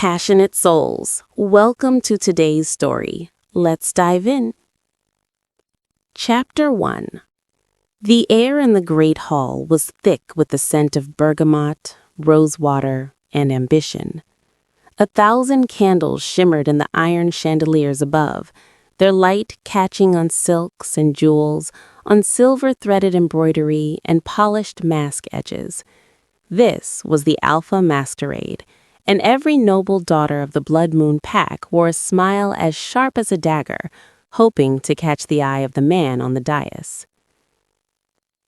passionate souls, welcome to today's story. Let's dive in. Chapter 1. The air in the great hall was thick with the scent of bergamot, rosewater, and ambition. 1,000 candles shimmered in the iron chandeliers above, their light catching on silks and jewels, on silver-threaded embroidery and polished mask edges. This was the Alpha Masquerade, and every noble daughter of the Blood Moon Pack wore a smile as sharp as a dagger, hoping to catch the eye of the man on the dais.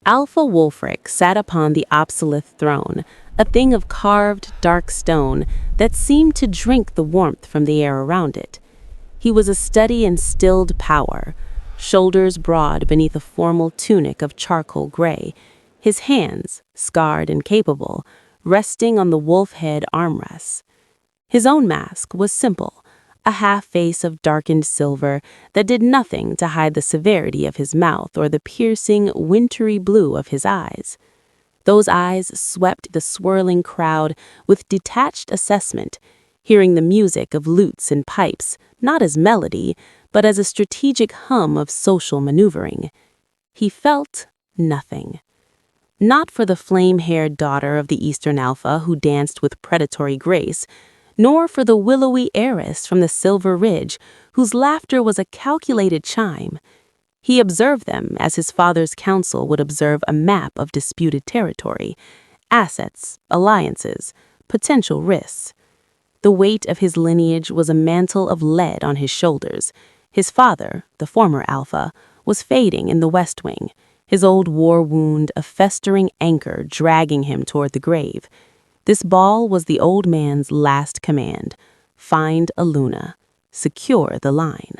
Alpha Wulfric sat upon the obsolete throne, a thing of carved, dark stone that seemed to drink the warmth from the air around it. He was a study in stilled power, shoulders broad beneath a formal tunic of charcoal gray, his hands, scarred and capable, resting on the wolf-head armrests. His own mask was simple, a half-face of darkened silver that did nothing to hide the severity of his mouth or the piercing, wintry blue of his eyes. Those eyes swept the swirling crowd with detached assessment, hearing the music of lutes and pipes, not as melody, but as a strategic hum of social maneuvering. He felt nothing. Not for the flame-haired daughter of the Eastern Alpha who danced with predatory grace, nor for the willowy heiress from the Silver Ridge whose laughter was a calculated chime. He observed them as his father's council would observe a map of disputed territory, assets, alliances, potential risks. The weight of his lineage was a mantle of lead on his shoulders. His father, the former Alpha, was fading in the West Wing, his old war wound a festering anchor dragging him toward the grave. This ball was the old man's last command: find a Luna, secure the line.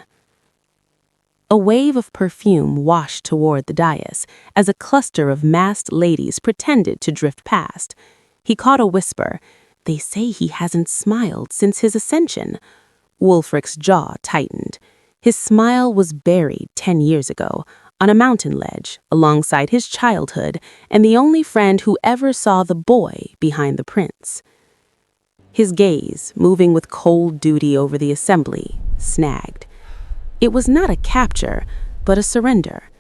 A wave of perfume washed toward the dais as a cluster of masked ladies pretended to drift past. He caught a whisper, "They say he hasn't smiled since his ascension." Wulfric's jaw tightened. His smile was buried 10 years ago, on a mountain ledge, alongside his childhood and the only friend who ever saw the boy behind the prince. His gaze, moving with cold duty over the assembly, snagged. It was not a capture, but a surrender.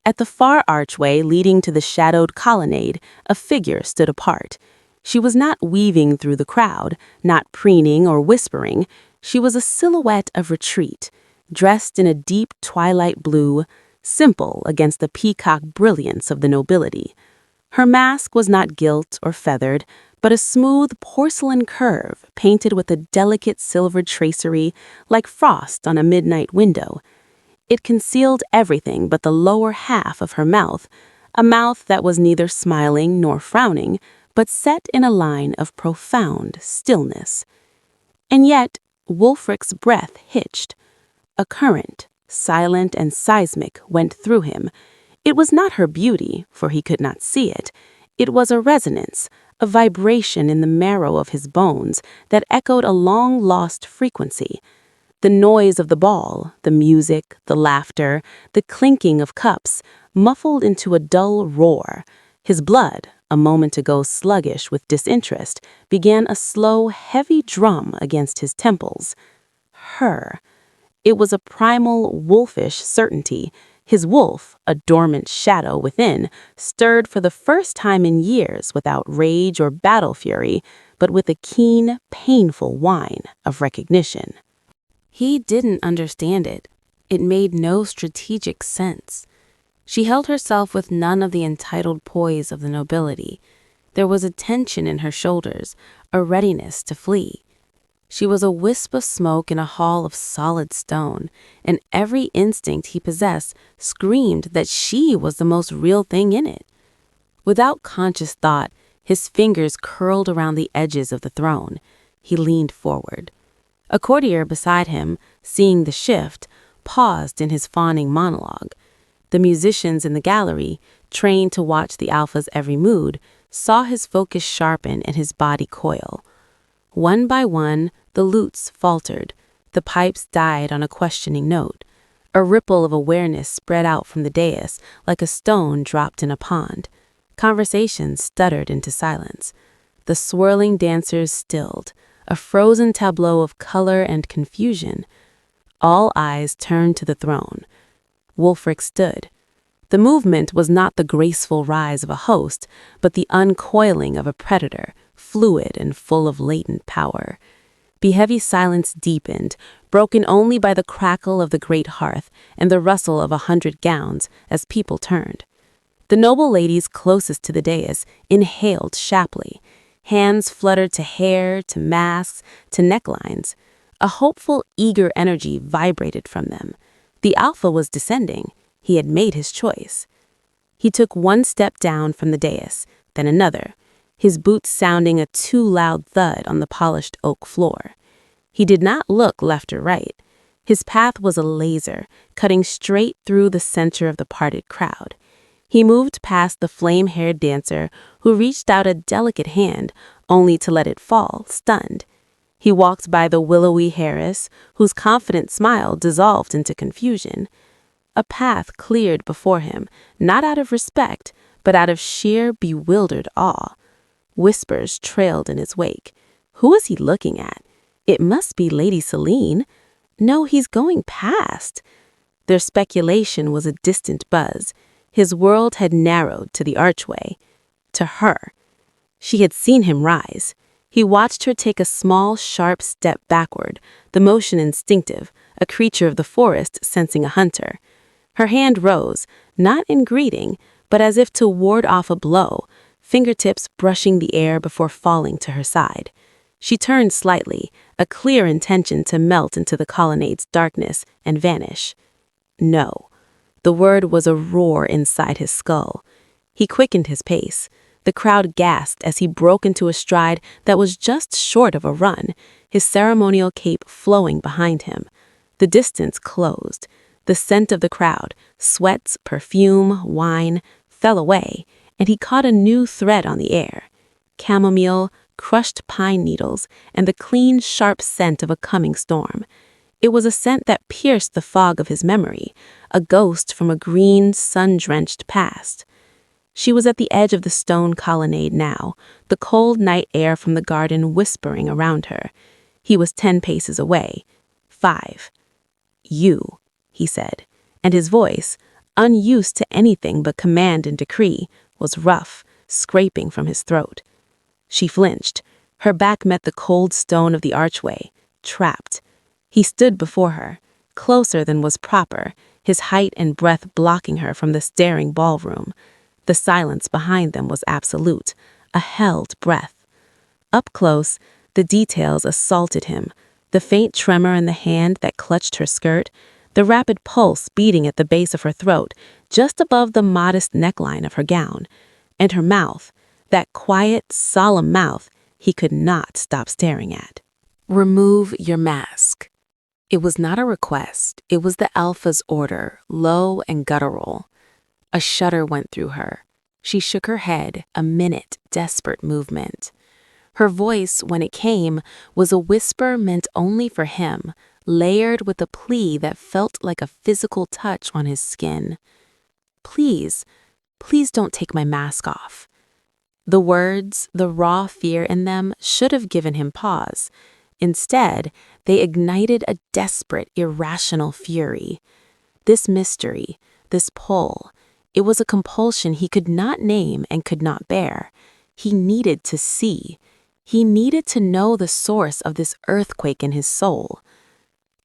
At the far archway leading to the shadowed colonnade, a figure stood apart. She was not weaving through the crowd, not preening or whispering. She was a silhouette of retreat, dressed in a deep twilight blue, simple against the peacock brilliance of the nobility. Her mask was not gilt or feathered, but a smooth porcelain curve painted with a delicate silver tracery like frost on a midnight window. It concealed everything but the lower half of her mouth, a mouth that was neither smiling nor frowning, but set in a line of profound stillness. And yet, Wulfric's breath hitched. A current, silent and seismic, went through him. It was not her beauty, for he could not see it. It was a resonance, a vibration in the marrow of his bones that echoed a long-lost frequency. The noise of the ball, the music, the laughter, the clinking of cups, muffled into a dull roar. His blood, a moment ago sluggish with disinterest, began a slow, heavy drum against his temples. Her. It was a primal, wolfish certainty. His wolf, a dormant shadow within, stirred for the first time in years without rage or battle fury, but with a keen, painful whine of recognition. He didn't understand it. It made no strategic sense. She held herself with none of the entitled poise of the nobility. There was a tension in her shoulders, a readiness to flee. She was a wisp of smoke in a hall of solid stone, and every instinct he possessed screamed that she was the most real thing in it. Without conscious thought, his fingers curled around the edges of the throne. He leaned forward. A courtier beside him, seeing the shift, paused in his fawning monologue. The musicians in the gallery, trained to watch the Alpha's every mood, saw his focus sharpen and his body coil. One by one, the lutes faltered. The pipes died on a questioning note. A ripple of awareness spread out from the dais like a stone dropped in a pond. Conversation stuttered into silence. The swirling dancers stilled. a frozen tableau of color and confusion. All eyes turned to the throne. Wulfric stood. The movement was not the graceful rise of a host, but the uncoiling of a predator, fluid and full of latent power. The heavy silence deepened, broken only by the crackle of the great hearth and the rustle of 100 gowns as people turned. The noble ladies closest to the dais inhaled sharply. Hands fluttered to hair, to masks, to necklines. A hopeful, eager energy vibrated from them. The alpha was descending. He had made his choice. He took one step down from the dais, then another, his boots sounding a too loud thud on the polished oak floor. He did not look left or right. His path was a laser, cutting straight through the center of the parted crowd. He moved past the flame-haired dancer, who reached out a delicate hand, only to let it fall, stunned. He walked by the willowy heiress, whose confident smile dissolved into confusion. A path cleared before him, not out of respect, but out of sheer, bewildered awe. Whispers trailed in his wake. Who was he looking at? It must be Lady Selene. No, he's going past. Their speculation was a distant buzz. His world had narrowed to the archway. To her. She had seen him rise. He watched her take a small, sharp step backward, the motion instinctive, a creature of the forest sensing a hunter. Her hand rose, not in greeting, but as if to ward off a blow, fingertips brushing the air before falling to her side. She turned slightly, a clear intention to melt into the colonnade's darkness and vanish. No. The word was a roar inside his skull. He quickened his pace. The crowd gasped as he broke into a stride that was just short of a run, his ceremonial cape flowing behind him. The distance closed. The scent of the crowd, sweats, perfume, wine, fell away, and he caught a new thread on the air. Chamomile, crushed pine needles, and the clean, sharp scent of a coming storm. It was a scent that pierced the fog of his memory, a ghost from a green, sun-drenched past. She was at the edge of the stone colonnade now, the cold night air from the garden whispering around her. He was 10 paces away. 5. "You," he said, and his voice, unused to anything but command and decree, was rough, scraping from his throat. She flinched. Her back met the cold stone of the archway, trapped. He stood before her, closer than was proper, his height and breath blocking her from the staring ballroom. The silence behind them was absolute, a held breath. Up close, the details assaulted him, the faint tremor in the hand that clutched her skirt, the rapid pulse beating at the base of her throat, just above the modest neckline of her gown, and her mouth, that quiet, solemn mouth he could not stop staring at. "Remove your mask." It was not a request, it was the Alpha's order, low and guttural. A shudder went through her. She shook her head, a minute, desperate movement. Her voice, when it came, was a whisper meant only for him, layered with a plea that felt like a physical touch on his skin. "Please, please don't take my mask off." The words, the raw fear in them, should have given him pause. Instead, they ignited a desperate, irrational fury. This mystery, this pull, it was a compulsion he could not name and could not bear. He needed to see. He needed to know the source of this earthquake in his soul.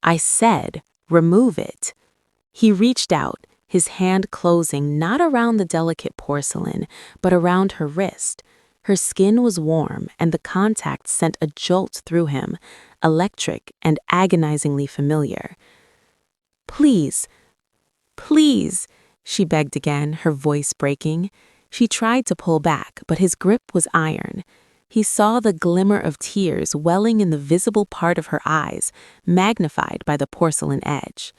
"I said, remove it." He reached out, his hand closing not around the delicate porcelain, but around her wrist. Her skin was warm, and the contact sent a jolt through him, electric and agonizingly familiar. "Please, please," she begged again, her voice breaking. She tried to pull back, but his grip was iron. He saw the glimmer of tears welling in the visible part of her eyes, magnified by the porcelain edge.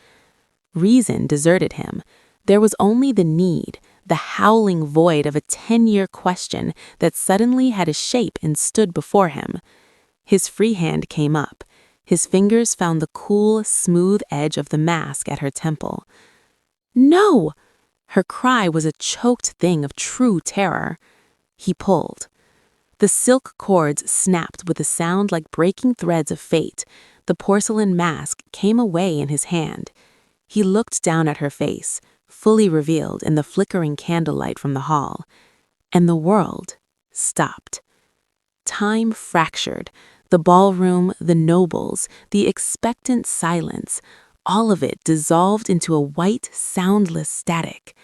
Reason deserted him. There was only the need, the howling void of a 10-year question that suddenly had a shape and stood before him. His free hand came up. His fingers found the cool, smooth edge of the mask at her temple. "No!" Her cry was a choked thing of true terror. He pulled. The silk cords snapped with a sound like breaking threads of fate. The porcelain mask came away in his hand. He looked down at her face, fully revealed in the flickering candlelight from the hall, and the world stopped. Time fractured. The ballroom, the nobles, the expectant silence, all of it dissolved into a white, soundless static.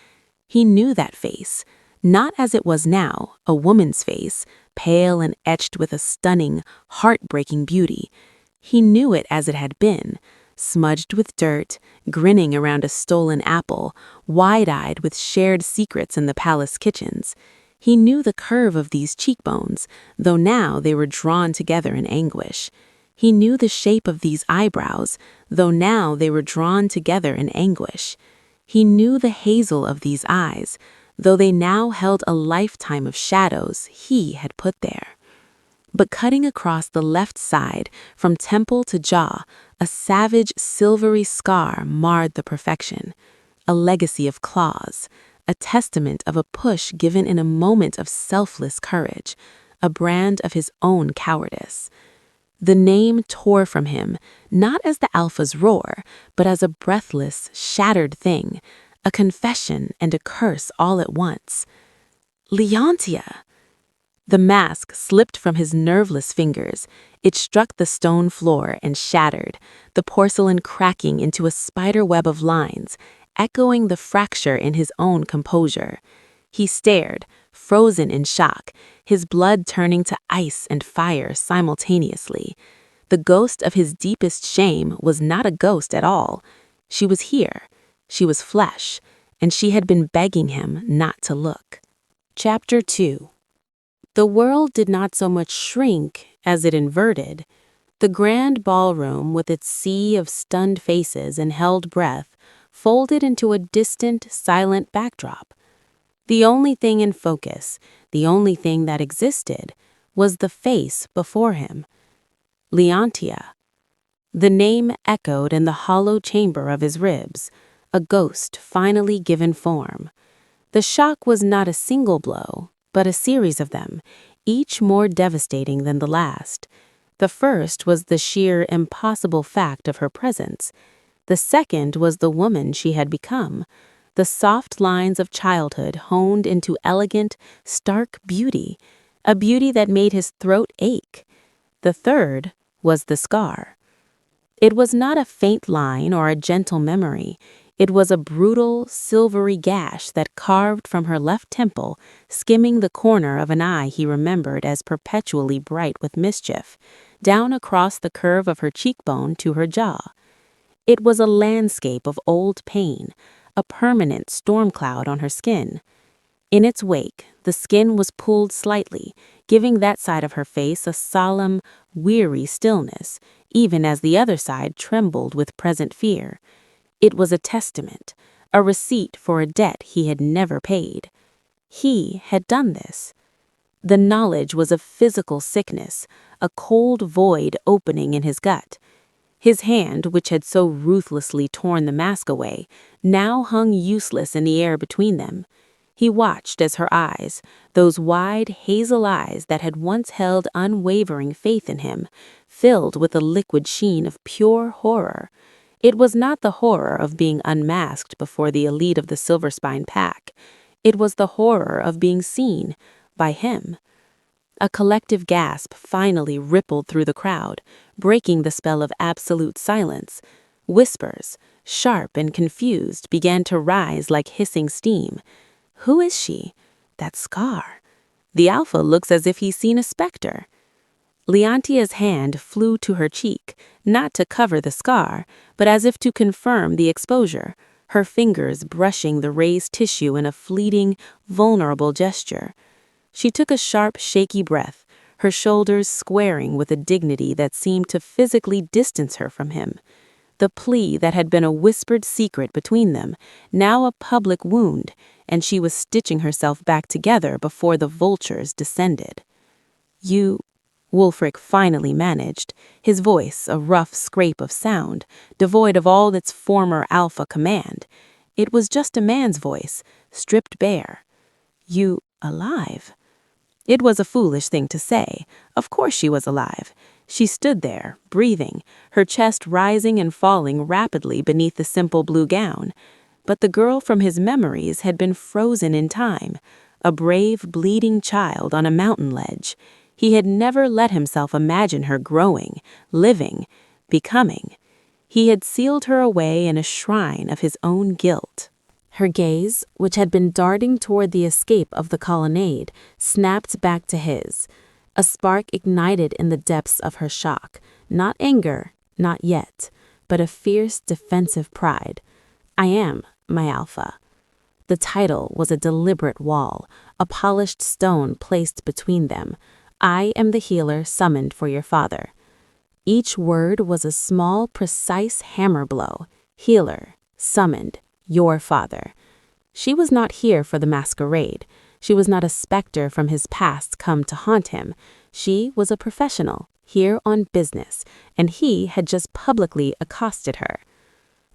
He knew that face, not as it was now, a woman's face, pale and etched with a stunning, heartbreaking beauty. He knew it as it had been, smudged with dirt, grinning around a stolen apple, wide-eyed with shared secrets in the palace kitchens. He knew the curve of these cheekbones, though now they were drawn together in anguish. He knew the shape of these eyebrows, though now they were drawn together in anguish. He knew the hazel of these eyes, though they now held a lifetime of shadows he had put there. But cutting across the left side, from temple to jaw, a savage silvery scar marred the perfection, a legacy of claws, a testament of a push given in a moment of selfless courage, a brand of his own cowardice. The name tore from him, not as the alpha's roar, but as a breathless, shattered thing, a confession and a curse all at once. Leontia! The mask slipped from his nerveless fingers. It struck the stone floor and shattered, the porcelain cracking into a spider web of lines, echoing the fracture in his own composure. He stared, frozen in shock, his blood turning to ice and fire simultaneously. The ghost of his deepest shame was not a ghost at all. She was here, she was flesh, and she had been begging him not to look. Chapter 2. The world did not so much shrink as it inverted. The grand ballroom, with its sea of stunned faces and held breath, folded into a distant, silent backdrop. The only thing in focus, the only thing that existed, was the face before him. Leontia. The name echoed in the hollow chamber of his ribs, a ghost finally given form. The shock was not a single blow, but a series of them, each more devastating than the last. The first was the sheer impossible fact of her presence. The second was the woman she had become, the soft lines of childhood honed into elegant, stark beauty, a beauty that made his throat ache. The third was the scar. It was not a faint line or a gentle memory. It was a brutal, silvery gash that carved from her left temple, skimming the corner of an eye he remembered as perpetually bright with mischief, down across the curve of her cheekbone to her jaw. It was a landscape of old pain, a permanent storm cloud on her skin. In its wake, the skin was pulled slightly, giving that side of her face a solemn, weary stillness, even as the other side trembled with present fear. It was a testament, a receipt for a debt he had never paid. He had done this. The knowledge was of physical sickness, a cold void opening in his gut. His hand, which had so ruthlessly torn the mask away, now hung useless in the air between them. He watched as her eyes, those wide hazel eyes that had once held unwavering faith in him, filled with a liquid sheen of pure horror. It was not the horror of being unmasked before the elite of the Silverspine Pack. It was the horror of being seen by him. A collective gasp finally rippled through the crowd, breaking the spell of absolute silence. Whispers, sharp and confused, began to rise like hissing steam. Who is she? That scar. The alpha looks as if he's seen a specter. Leontia's hand flew to her cheek, not to cover the scar, but as if to confirm the exposure, her fingers brushing the raised tissue in a fleeting, vulnerable gesture. She took a sharp, shaky breath, her shoulders squaring with a dignity that seemed to physically distance her from him. The plea that had been a whispered secret between them, now a public wound, and she was stitching herself back together before the vultures descended. "You," Wulfric finally managed, his voice a rough scrape of sound, devoid of all its former alpha command. It was just a man's voice, stripped bare. "You alive?" It was a foolish thing to say. Of course she was alive. She stood there, breathing, her chest rising and falling rapidly beneath the simple blue gown. But the girl from his memories had been frozen in time, a brave, bleeding child on a mountain ledge. He had never let himself imagine her growing, living, becoming. He had sealed her away in a shrine of his own guilt. Her gaze, which had been darting toward the escape of the colonnade, snapped back to his. A spark ignited in the depths of her shock. Not anger, not yet, but a fierce defensive pride. I am my alpha. The title was a deliberate wall, a polished stone placed between them. I am the healer summoned for your father. Each word was a small, precise hammer blow. Healer, summoned, your father. She was not here for the masquerade. She was not a specter from his past come to haunt him. She was a professional, here on business, and he had just publicly accosted her.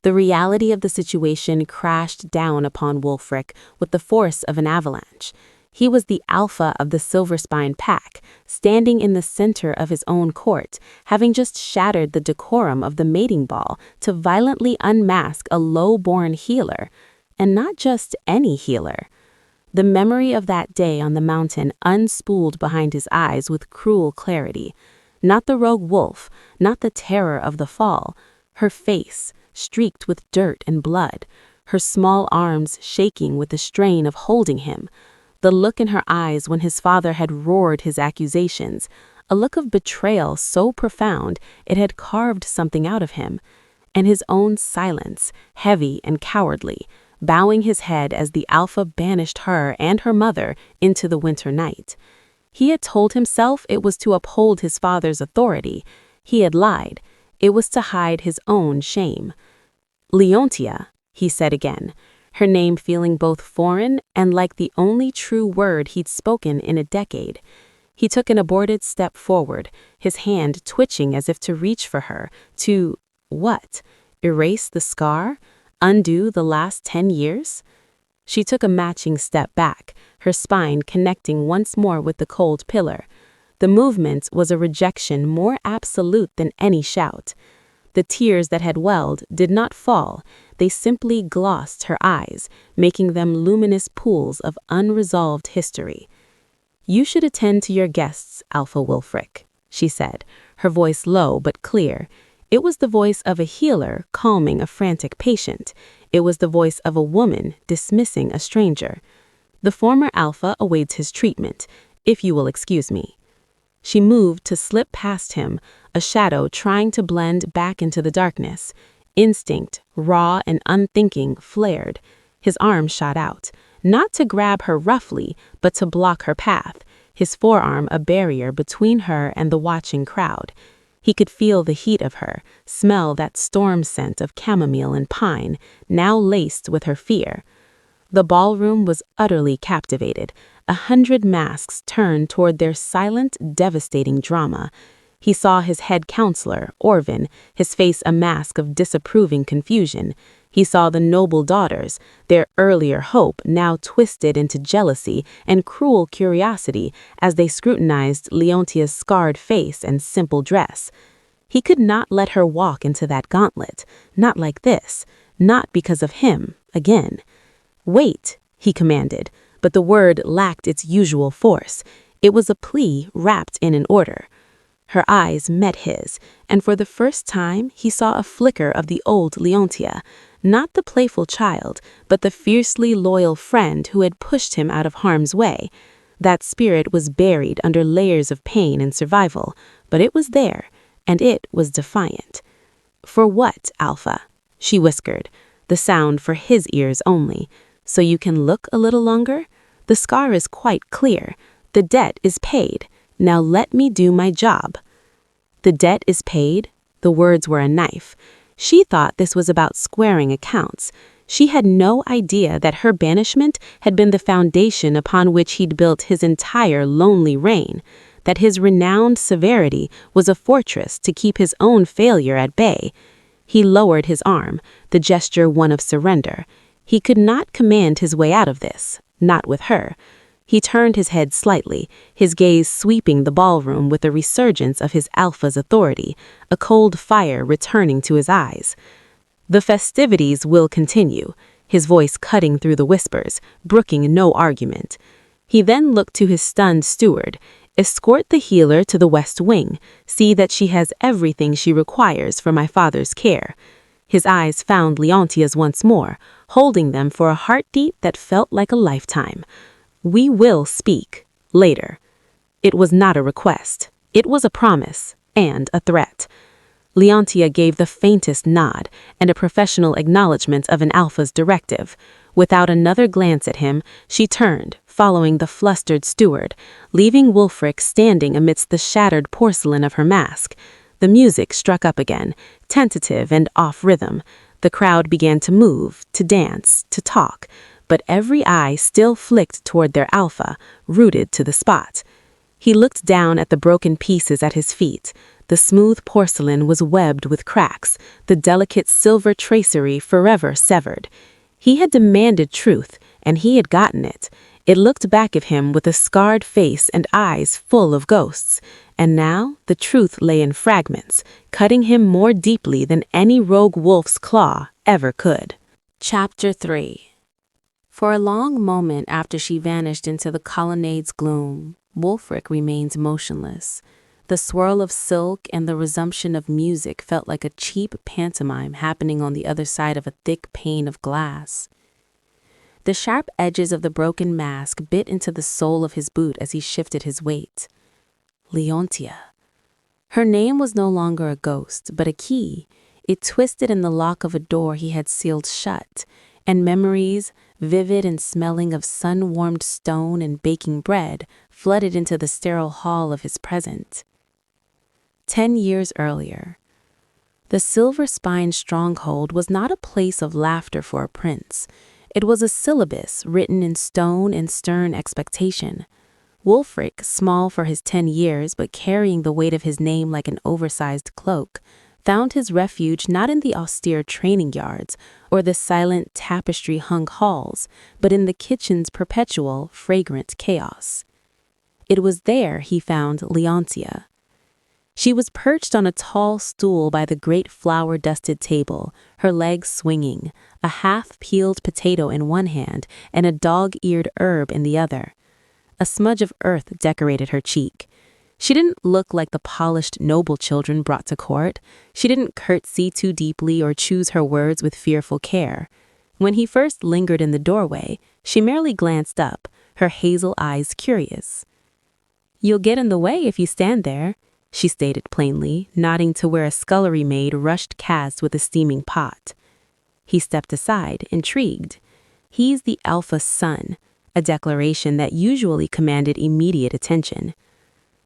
The reality of the situation crashed down upon Wulfric with the force of an avalanche. He was the alpha of the Silverspine Pack, standing in the center of his own court, having just shattered the decorum of the mating ball to violently unmask a low-born healer, and not just any healer. The memory of that day on the mountain unspooled behind his eyes with cruel clarity. Not the rogue wolf, not the terror of the fall. Her face, streaked with dirt and blood. Her small arms shaking with the strain of holding him. The look in her eyes when his father had roared his accusations. A look of betrayal so profound it had carved something out of him. And his own silence, heavy and cowardly, bowing his head as the alpha banished her and her mother into the winter night. He had told himself it was to uphold his father's authority. He had lied. It was to hide his own shame. Leontia, he said again, her name feeling both foreign and like the only true word he'd spoken in a decade. He took an aborted step forward, his hand twitching as if to reach for her, to, what? Erase the scar? Undo the last 10 years? She took a matching step back, her spine connecting once more with the cold pillar. The movement was a rejection more absolute than any shout. The tears that had welled did not fall, they simply glossed her eyes, making them luminous pools of unresolved history. You should attend to your guests, Alpha Wulfric, she said, her voice low but clear. It was the voice of a healer calming a frantic patient. It was the voice of a woman dismissing a stranger. The former alpha awaits his treatment, if you will excuse me. She moved to slip past him, a shadow trying to blend back into the darkness. Instinct, raw and unthinking, flared. His arm shot out, not to grab her roughly, but to block her path, his forearm a barrier between her and the watching crowd. He could feel the heat of her, smell that storm scent of chamomile and pine, now laced with her fear. The ballroom was utterly captivated. 100 masks turned toward their silent, devastating drama. He saw his head counselor, Orvin, his face a mask of disapproving confusion. He saw the noble daughters, their earlier hope now twisted into jealousy and cruel curiosity as they scrutinized Leontia's scarred face and simple dress. He could not let her walk into that gauntlet, not like this, not because of him, again. Wait, he commanded, but the word lacked its usual force. It was a plea wrapped in an order. Her eyes met his, and for the first time he saw a flicker of the old Leontia, not the playful child, but the fiercely loyal friend who had pushed him out of harm's way. That spirit was buried under layers of pain and survival, but it was there, and it was defiant. For what, Alpha? She whispered, the sound for his ears only. So you can look a little longer? The scar is quite clear. The debt is paid. Now let me do my job. The debt is paid? The words were a knife. She thought this was about squaring accounts. She had no idea that her banishment had been the foundation upon which he'd built his entire lonely reign, that his renowned severity was a fortress to keep his own failure at bay. He lowered his arm, the gesture one of surrender. He could not command his way out of this, not with her. He turned his head slightly, his gaze sweeping the ballroom with a resurgence of his alpha's authority, a cold fire returning to his eyes. "The festivities will continue," his voice cutting through the whispers, brooking no argument. He then looked to his stunned steward. "Escort the healer to the west wing. See that she has everything she requires for my father's care." His eyes found Leontia's once more, holding them for a heartbeat that felt like a lifetime. "We will speak. Later." It was not a request. It was a promise and a threat. Leontia gave the faintest nod and a professional acknowledgement of an alpha's directive. Without another glance at him, she turned, following the flustered steward, leaving Wulfric standing amidst the shattered porcelain of her mask. The music struck up again, tentative and off-rhythm. The crowd began to move, to dance, to talk, but every eye still flicked toward their alpha, rooted to the spot. He looked down at the broken pieces at his feet. The smooth porcelain was webbed with cracks, the delicate silver tracery forever severed. He had demanded truth, and he had gotten it. It looked back at him with a scarred face and eyes full of ghosts. And now the truth lay in fragments, cutting him more deeply than any rogue wolf's claw ever could. Chapter 3. For a long moment after she vanished into the colonnade's gloom, Wulfric remained motionless. The swirl of silk and the resumption of music felt like a cheap pantomime happening on the other side of a thick pane of glass. The sharp edges of the broken mask bit into the sole of his boot as he shifted his weight. Leontia. Her name was no longer a ghost, but a key. It twisted in the lock of a door he had sealed shut, and memories, vivid and smelling of sun-warmed stone and baking bread, flooded into the sterile hall of his present. 10 years earlier. The Silverspine stronghold was not a place of laughter for a prince. It was a syllabus written in stone and stern expectation. Wulfric, small for his 10 years but carrying the weight of his name like an oversized cloak, found his refuge not in the austere training yards or the silent tapestry-hung halls, but in the kitchen's perpetual, fragrant chaos. It was there he found Leontia. She was perched on a tall stool by the great flour-dusted table, her legs swinging, a half-peeled potato in one hand and a dog-eared herb in the other. A smudge of earth decorated her cheek. She didn't look like the polished noble children brought to court. She didn't curtsy too deeply or choose her words with fearful care. When he first lingered in the doorway, she merely glanced up, her hazel eyes curious. "You'll get in the way if you stand there," she stated plainly, nodding to where a scullery maid rushed cast with a steaming pot. He stepped aside, intrigued. He's the alpha's son, a declaration that usually commanded immediate attention.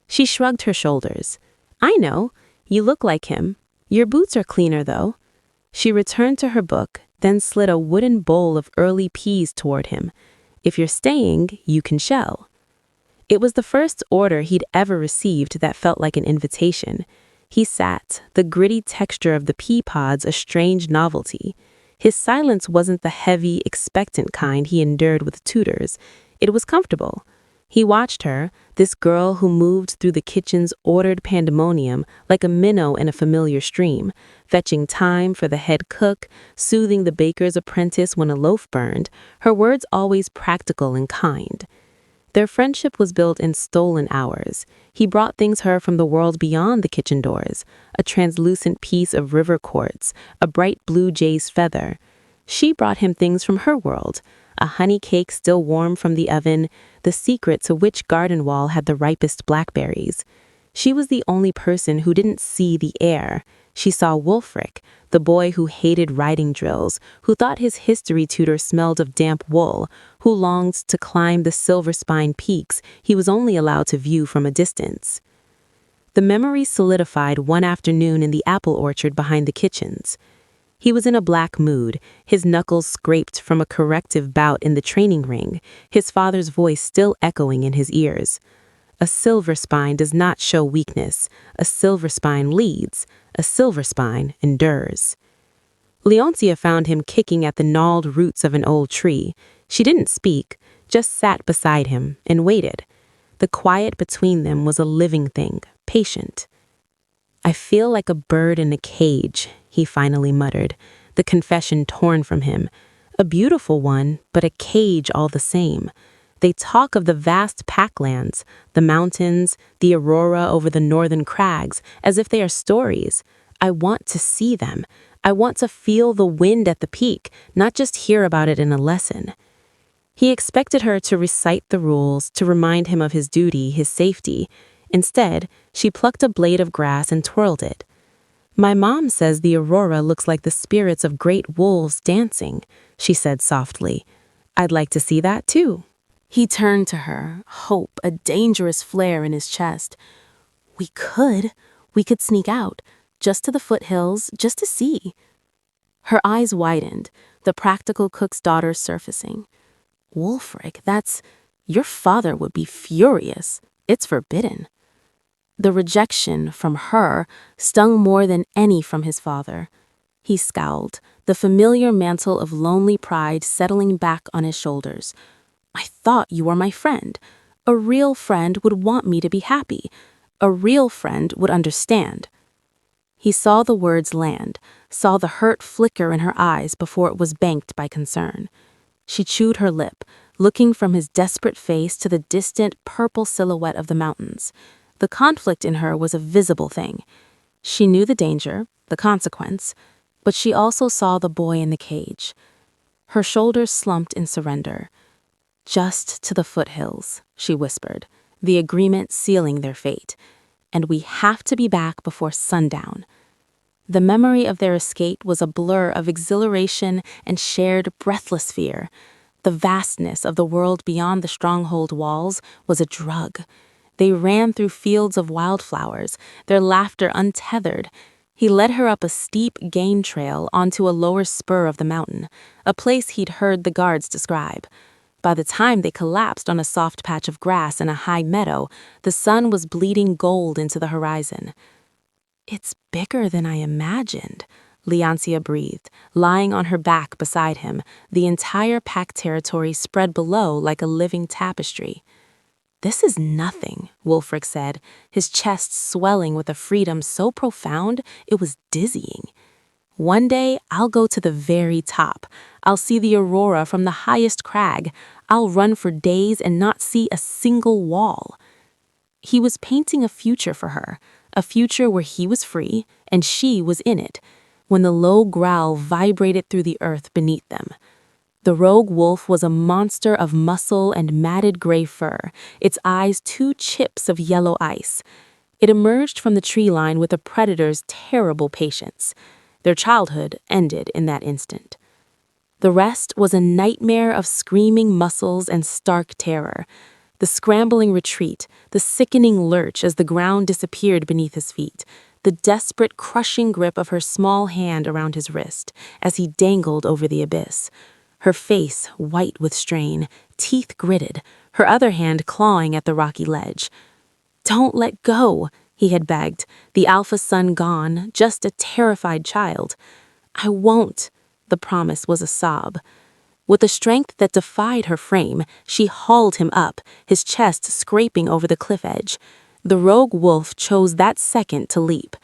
She shrugged her shoulders. "I know. You look like him. Your boots are cleaner, though." She returned to her book, then slid a wooden bowl of early peas toward him. "If you're staying, you can shell." It was the first order he'd ever received that felt like an invitation. He sat, the gritty texture of the pea pods a strange novelty. His silence wasn't the heavy, expectant kind he endured with tutors. It was comfortable. He watched her, this girl who moved through the kitchen's ordered pandemonium like a minnow in a familiar stream, fetching thyme for the head cook, soothing the baker's apprentice when a loaf burned, her words always practical and kind. Their friendship was built in stolen hours. He brought things her from the world beyond the kitchen doors, a translucent piece of river quartz, a bright blue jay's feather. She brought him things from her world, a honey cake still warm from the oven, the secret to which garden wall had the ripest blackberries. She was the only person who didn't see the air. She saw Wulfric, the boy who hated riding drills, who thought his history tutor smelled of damp wool, who longed to climb the Silverspine peaks he was only allowed to view from a distance. The memory solidified one afternoon in the apple orchard behind the kitchens. He was in a black mood, his knuckles scraped from a corrective bout in the training ring, his father's voice still echoing in his ears. A Silverspine does not show weakness. A Silverspine leads. A Silverspine endures. Leontia found him kicking at the gnarled roots of an old tree. She didn't speak, just sat beside him and waited. The quiet between them was a living thing, patient. "I feel like a bird in a cage," he finally muttered, the confession torn from him. A beautiful one, but a cage all the same. They talk of the vast packlands, the mountains, the aurora over the northern crags, as if they are stories. I want to see them. I want to feel the wind at the peak, not just hear about it in a lesson. He expected her to recite the rules, to remind him of his duty, his safety. Instead, she plucked a blade of grass and twirled it. "My mom says the aurora looks like the spirits of great wolves dancing," she said softly. "I'd like to see that too." He turned to her, hope a dangerous flare in his chest. We could sneak out, just to the foothills, just to see." Her eyes widened, the practical cook's daughter surfacing. "Wulfric, your father would be furious. It's forbidden." The rejection from her stung more than any from his father. He scowled, the familiar mantle of lonely pride settling back on his shoulders. "I thought you were my friend. A real friend would want me to be happy. A real friend would understand." He saw the words land, saw the hurt flicker in her eyes before it was banked by concern. She chewed her lip, looking from his desperate face to the distant purple silhouette of the mountains. The conflict in her was a visible thing. She knew the danger, the consequence, but she also saw the boy in the cage. Her shoulders slumped in surrender. "Just to the foothills," she whispered, the agreement sealing their fate. "And we have to be back before sundown." The memory of their escape was a blur of exhilaration and shared breathless fear. The vastness of the world beyond the stronghold walls was a drug. They ran through fields of wildflowers, their laughter untethered. He led her up a steep game trail onto a lower spur of the mountain, a place he'd heard the guards describe. By the time they collapsed on a soft patch of grass in a high meadow, the sun was bleeding gold into the horizon. "It's bigger than I imagined," Leoncia breathed, lying on her back beside him, the entire pack territory spread below like a living tapestry. "This is nothing," Wulfric said, his chest swelling with a freedom so profound it was dizzying. "One day I'll go to the very top. I'll see the aurora from the highest crag. I'll run for days and not see a single wall." He was painting a future for her, a future where he was free and she was in it, when the low growl vibrated through the earth beneath them. The rogue wolf was a monster of muscle and matted gray fur, its eyes two chips of yellow ice. It emerged from the tree line with a predator's terrible patience. Their childhood ended in that instant. The rest was a nightmare of screaming muscles and stark terror. The scrambling retreat, the sickening lurch as the ground disappeared beneath his feet, the desperate crushing grip of her small hand around his wrist as he dangled over the abyss. Her face white with strain, teeth gritted, her other hand clawing at the rocky ledge. "Don't let go," he had begged, the alpha son gone, just a terrified child. "I won't." The promise was a sob. With a strength that defied her frame, she hauled him up, his chest scraping over the cliff edge. The rogue wolf chose that second to leap.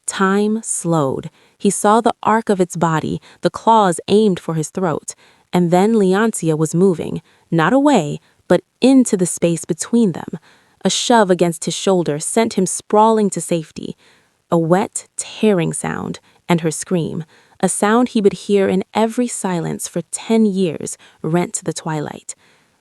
Time slowed. He saw the arc of its body, the claws aimed for his throat. And then Leoncia was moving, not away, but into the space between them. A shove against his shoulder sent him sprawling to safety. A wet, tearing sound, and her scream, a sound he would hear in every silence for 10 years, rent the twilight.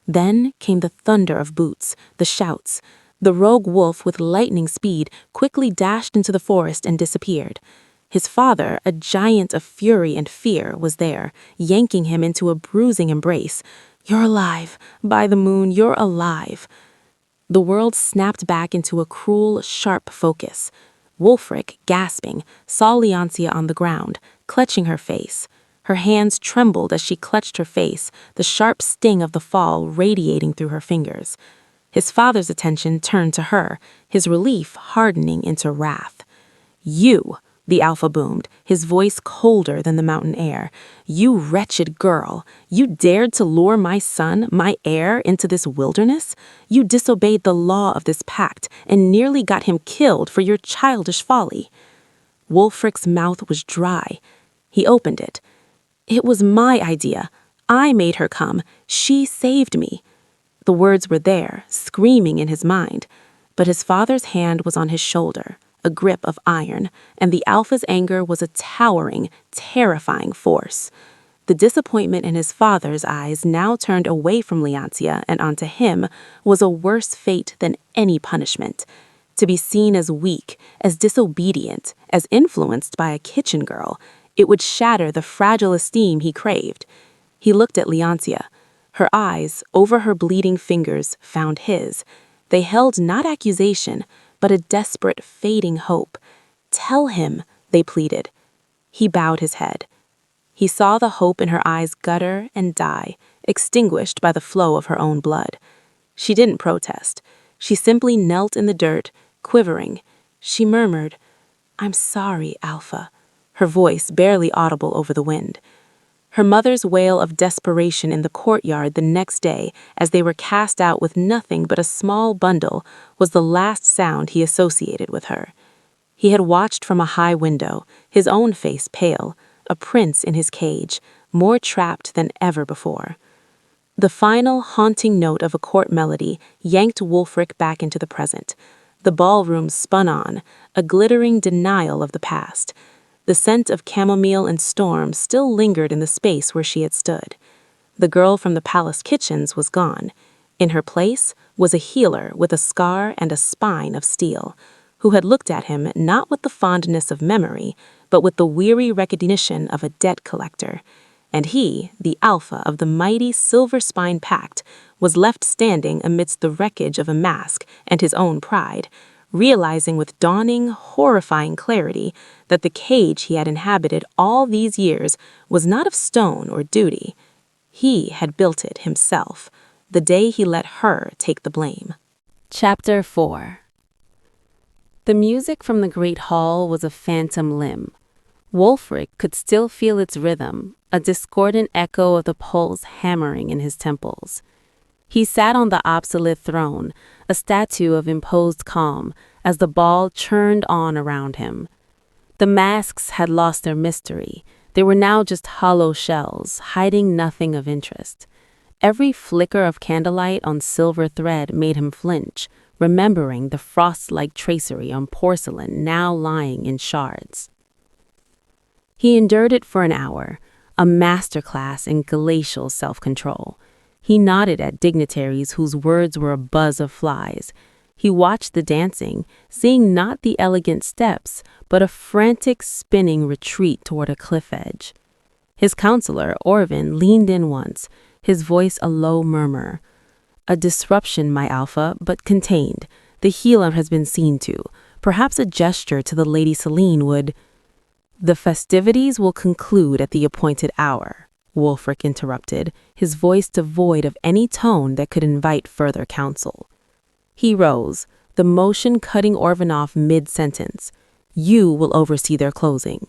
Then came the thunder of boots, the shouts. The rogue wolf, with lightning speed, quickly dashed into the forest and disappeared. His father, a giant of fury and fear, was there, yanking him into a bruising embrace. "You're alive. By the moon, you're alive." The world snapped back into a cruel, sharp focus. Wulfric, gasping, saw Leoncia on the ground, clutching her face. Her hands trembled as she clutched her face, the sharp sting of the fall radiating through her fingers. His father's attention turned to her, his relief hardening into wrath. "You!" the Alpha boomed, his voice colder than the mountain air. "You wretched girl! You dared to lure my son, my heir, into this wilderness? You disobeyed the law of this pact and nearly got him killed for your childish folly." Wulfric's mouth was dry. He opened it. "It was my idea. I made her come. She saved me." The words were there, screaming in his mind, but his father's hand was on his shoulder, a grip of iron, and the Alpha's anger was a towering, terrifying force. The disappointment in his father's eyes, now turned away from Leoncia and onto him, was a worse fate than any punishment. To be seen as weak, as disobedient, as influenced by a kitchen girl, it would shatter the fragile esteem he craved. He looked at Leoncia. Her eyes, over her bleeding fingers, found his. They held not accusation, but a desperate, fading hope. "Tell him," they pleaded. He bowed his head. He saw the hope in her eyes gutter and die, extinguished by the flow of her own blood. She didn't protest. She simply knelt in the dirt, quivering. She murmured, "I'm sorry, Alpha," her voice barely audible over the wind. Her mother's wail of desperation in the courtyard the next day, as they were cast out with nothing but a small bundle, was the last sound he associated with her. He had watched from a high window, his own face pale, a prince in his cage, more trapped than ever before. The final, haunting note of a court melody yanked Wulfric back into the present. The ballroom spun on, a glittering denial of the past. The scent of chamomile and storm still lingered in the space where she had stood. The girl from the palace kitchens was gone. In her place was a healer with a scar and a spine of steel, who had looked at him not with the fondness of memory, but with the weary recognition of a debt collector. And he, the Alpha of the mighty Silverspine Pack, was left standing amidst the wreckage of a mask and his own pride, realizing with dawning, horrifying clarity that the cage he had inhabited all these years was not of stone or duty. He had built it himself, the day he let her take the blame. Chapter 4. The music from the great hall was a phantom limb. Wulfric could still feel its rhythm, a discordant echo of the pulse hammering in his temples. He sat on the obsolete throne, a statue of imposed calm, as the ball churned on around him. The masks had lost their mystery. They were now just hollow shells, hiding nothing of interest. Every flicker of candlelight on silver thread made him flinch, remembering the frost-like tracery on porcelain now lying in shards. He endured it for an hour, a masterclass in glacial self-control. He nodded at dignitaries whose words were a buzz of flies. He watched the dancing, seeing not the elegant steps, but a frantic spinning retreat toward a cliff edge. His counselor, Orvin, leaned in once, his voice a low murmur. "A disruption, my Alpha, but contained. The healer has been seen to. Perhaps a gesture to the Lady Selene would—" "The festivities will conclude at the appointed hour," Wulfric interrupted, his voice devoid of any tone that could invite further counsel. He rose, the motion cutting Orvin off mid-sentence. "You will oversee their closing."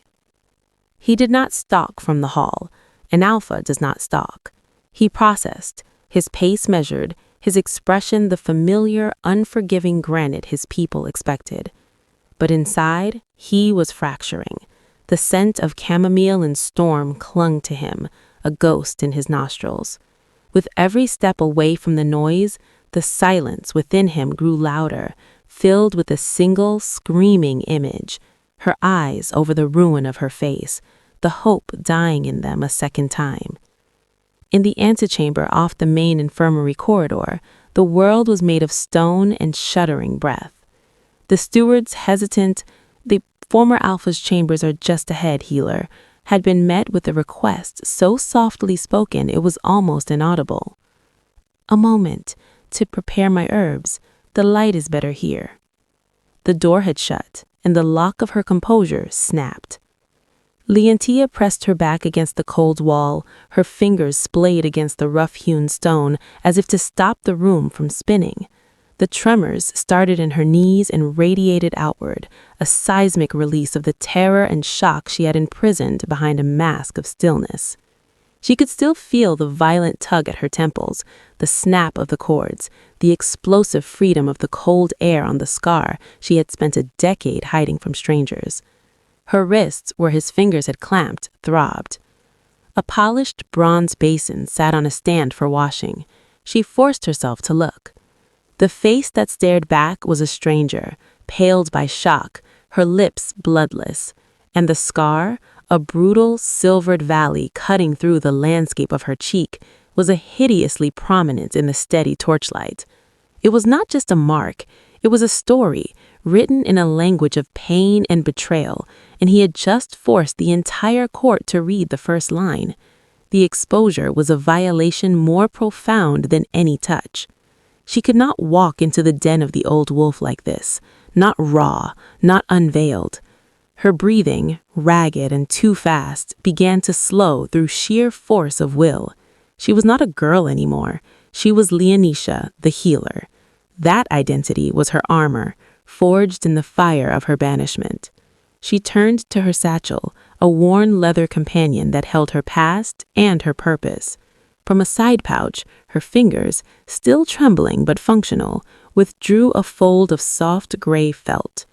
He did not stalk from the hall. An Alpha does not stalk. He processed, his pace measured, his expression the familiar, unforgiving granite his people expected. But inside, he was fracturing. The scent of chamomile and storm clung to him, a ghost in his nostrils. With every step away from the noise, the silence within him grew louder, filled with a single, screaming image, her eyes over the ruin of her face, the hope dying in them a second time. In the antechamber off the main infirmary corridor, the world was made of stone and shuddering breath. The steward's hesitant, "The former Alpha's chambers are just ahead, healer," had been met with a request so softly spoken it was almost inaudible. "A moment, to prepare my herbs. The light is better here." The door had shut, and the lock of her composure snapped. Leontia pressed her back against the cold wall, her fingers splayed against the rough-hewn stone, as if to stop the room from spinning. The tremors started in her knees and radiated outward, a seismic release of the terror and shock she had imprisoned behind a mask of stillness. She could still feel the violent tug at her temples, the snap of the cords, the explosive freedom of the cold air on the scar she had spent a decade hiding from strangers. Her wrists, where his fingers had clamped, throbbed. A polished bronze basin sat on a stand for washing. She forced herself to look. The face that stared back was a stranger, paled by shock, her lips bloodless, and the scar, a brutal, silvered valley cutting through the landscape of her cheek, was hideously prominent in the steady torchlight. It was not just a mark, it was a story, written in a language of pain and betrayal, and he had just forced the entire court to read the first line. The exposure was a violation more profound than any touch. She could not walk into the den of the old wolf like this, not raw, not unveiled. Her breathing, ragged and too fast, began to slow through sheer force of will. She was not a girl anymore. She was Leonisha, the healer. That identity was her armor, forged in the fire of her banishment. She turned to her satchel, a worn leather companion that held her past and her purpose. From a side pouch, her fingers, still trembling but functional, withdrew a fold of soft gray felt.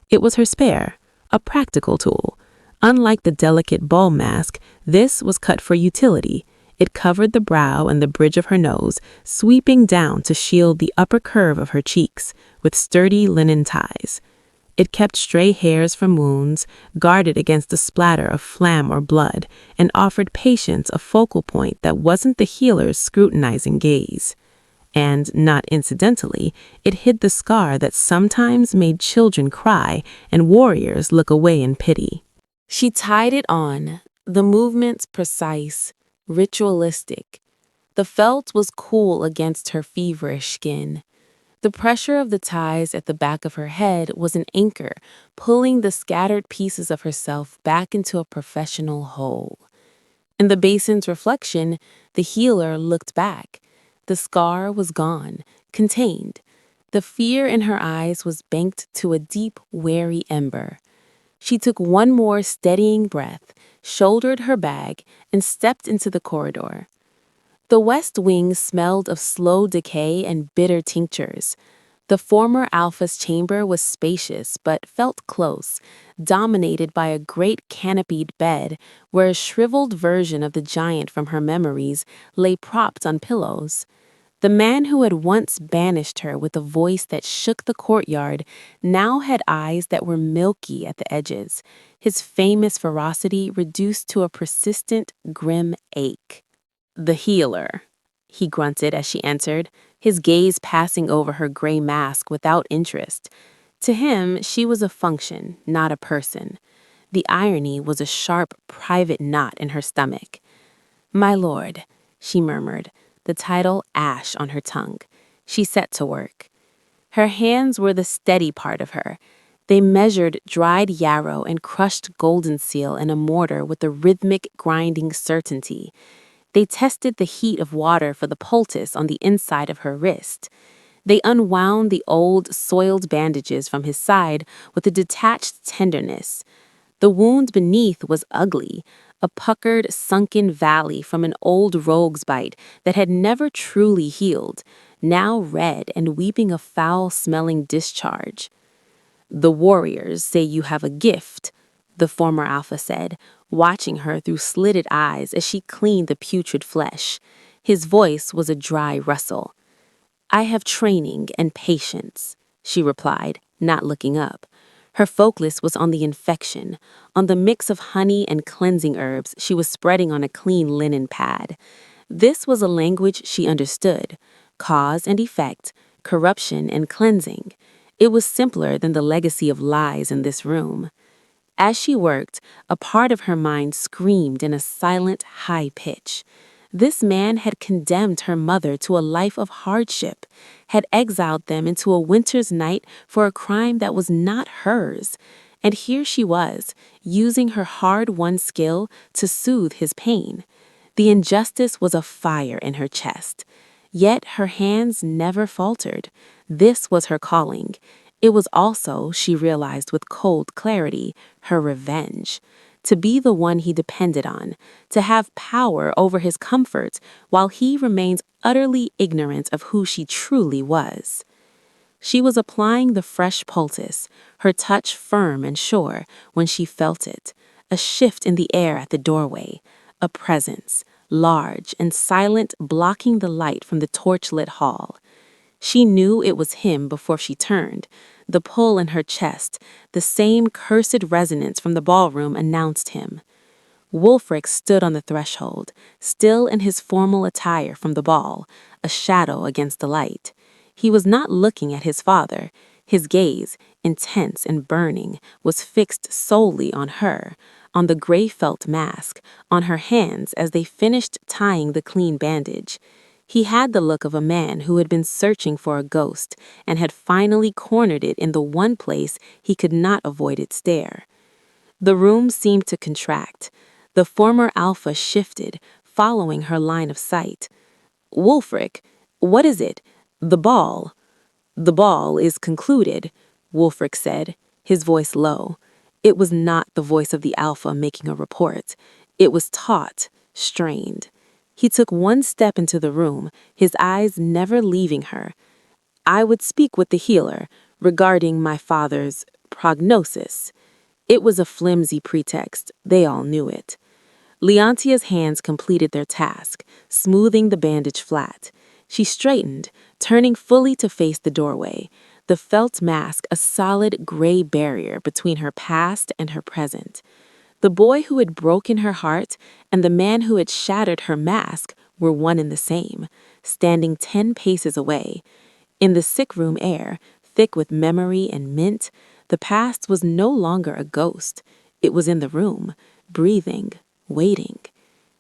It was her spare, a practical tool. Unlike the delicate ball mask, this was cut for utility. It covered the brow and the bridge of her nose, sweeping down to shield the upper curve of her cheeks, with sturdy linen ties. It kept stray hairs from wounds, guarded against the splatter of phlegm or blood, and offered patients a focal point that wasn't the healer's scrutinizing gaze. And, not incidentally, it hid the scar that sometimes made children cry and warriors look away in pity. She tied it on, the movements precise, ritualistic. The felt was cool against her feverish skin. The pressure of the ties at the back of her head was an anchor, pulling the scattered pieces of herself back into a professional whole. In the basin's reflection, the healer looked back. The scar was gone, contained. The fear in her eyes was banked to a deep, wary ember. She took one more steadying breath, shouldered her bag, and stepped into the corridor. The west wing smelled of slow decay and bitter tinctures. The former Alpha's chamber was spacious but felt close, dominated by a great canopied bed where a shriveled version of the giant from her memories lay propped on pillows. The man who had once banished her with a voice that shook the courtyard now had eyes that were milky at the edges, his famous ferocity reduced to a persistent, grim ache. "The healer," he grunted as she entered, his gaze passing over her gray mask without interest. To him, she was a function, not a person. The irony was a sharp, private knot in her stomach. "My lord," she murmured, the title ash on her tongue. She set to work. Her hands were the steady part of her. They measured dried yarrow and crushed golden seal in a mortar with a rhythmic, grinding certainty. They tested the heat of water for the poultice on the inside of her wrist. They unwound the old, soiled bandages from his side with a detached tenderness. The wound beneath was ugly, a puckered, sunken valley from an old rogue's bite that had never truly healed, now red and weeping a foul-smelling discharge. "The warriors say you have a gift," the former Alpha said, watching her through slitted eyes as she cleaned the putrid flesh. His voice was a dry rustle. "I have training and patience," she replied, not looking up. Her focus was on the infection, on the mix of honey and cleansing herbs she was spreading on a clean linen pad. This was a language she understood: cause and effect, corruption and cleansing. It was simpler than the legacy of lies in this room. As she worked, a part of her mind screamed in a silent, high pitch. This man had condemned her mother to a life of hardship, had exiled them into a winter's night for a crime that was not hers. And here she was, using her hard-won skill to soothe his pain. The injustice was a fire in her chest. Yet her hands never faltered. This was her calling. It was also, she realized with cold clarity, her revenge. To be the one he depended on, to have power over his comforts while he remains utterly ignorant of who she truly was. She was applying the fresh poultice, her touch firm and sure, when she felt it. A shift in the air at the doorway, a presence, large and silent, blocking the light from the torch-lit hall. She knew it was him before she turned. The pull in her chest, the same cursed resonance from the ballroom announced him. Wulfric stood on the threshold, still in his formal attire from the ball, a shadow against the light. He was not looking at his father. His gaze, intense and burning, was fixed solely on her, on the gray felt mask, on her hands as they finished tying the clean bandage. He had the look of a man who had been searching for a ghost and had finally cornered it in the one place he could not avoid its stare. The room seemed to contract. The former alpha shifted, following her line of sight. "Wulfric, what is it? The ball." "The ball is concluded," Wulfric said, his voice low. It was not the voice of the alpha making a report. It was taut, strained. He took one step into the room, his eyes never leaving her. "I would speak with the healer regarding my father's prognosis." It was a flimsy pretext. They all knew it. Leontia's hands completed their task, smoothing the bandage flat. She straightened, turning fully to face the doorway, the felt mask a solid gray barrier between her past and her present. The boy who had broken her heart and the man who had shattered her mask were one and the same, standing 10 paces away. In the sick-room air, thick with memory and mint, the past was no longer a ghost. It was in the room, breathing, waiting.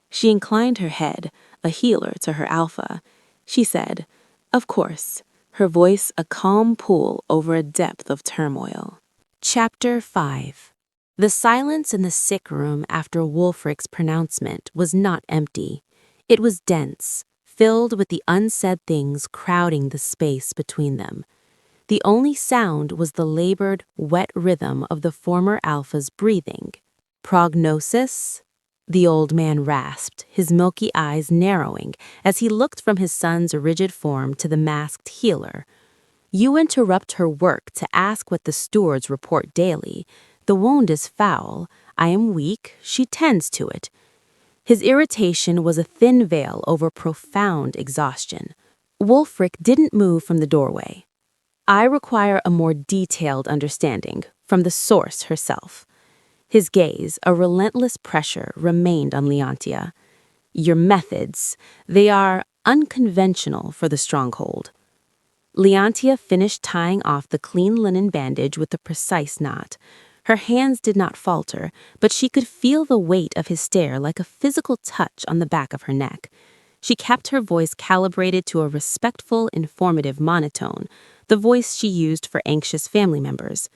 She inclined her head, a healer to her alpha. She said, "Of course," her voice a calm pool over a depth of turmoil. Chapter 5. The silence in the sick room after Wulfric's pronouncement was not empty. It was dense, filled with the unsaid things crowding the space between them. The only sound was the labored, wet rhythm of the former alpha's breathing. "Prognosis?" the old man rasped, his milky eyes narrowing as he looked from his son's rigid form to the masked healer. "You interrupt her work to ask what the stewards report daily. The wound is foul. I am weak. She tends to it." His irritation was a thin veil over profound exhaustion. Wulfric didn't move from the doorway. "I require a more detailed understanding from the source herself." His gaze, a relentless pressure, remained on Leontia. "Your methods, they are unconventional for the stronghold." Leontia finished tying off the clean linen bandage with a precise knot. Her hands did not falter, but she could feel the weight of his stare like a physical touch on the back of her neck. She kept her voice calibrated to a respectful, informative monotone, the voice she used for anxious family members.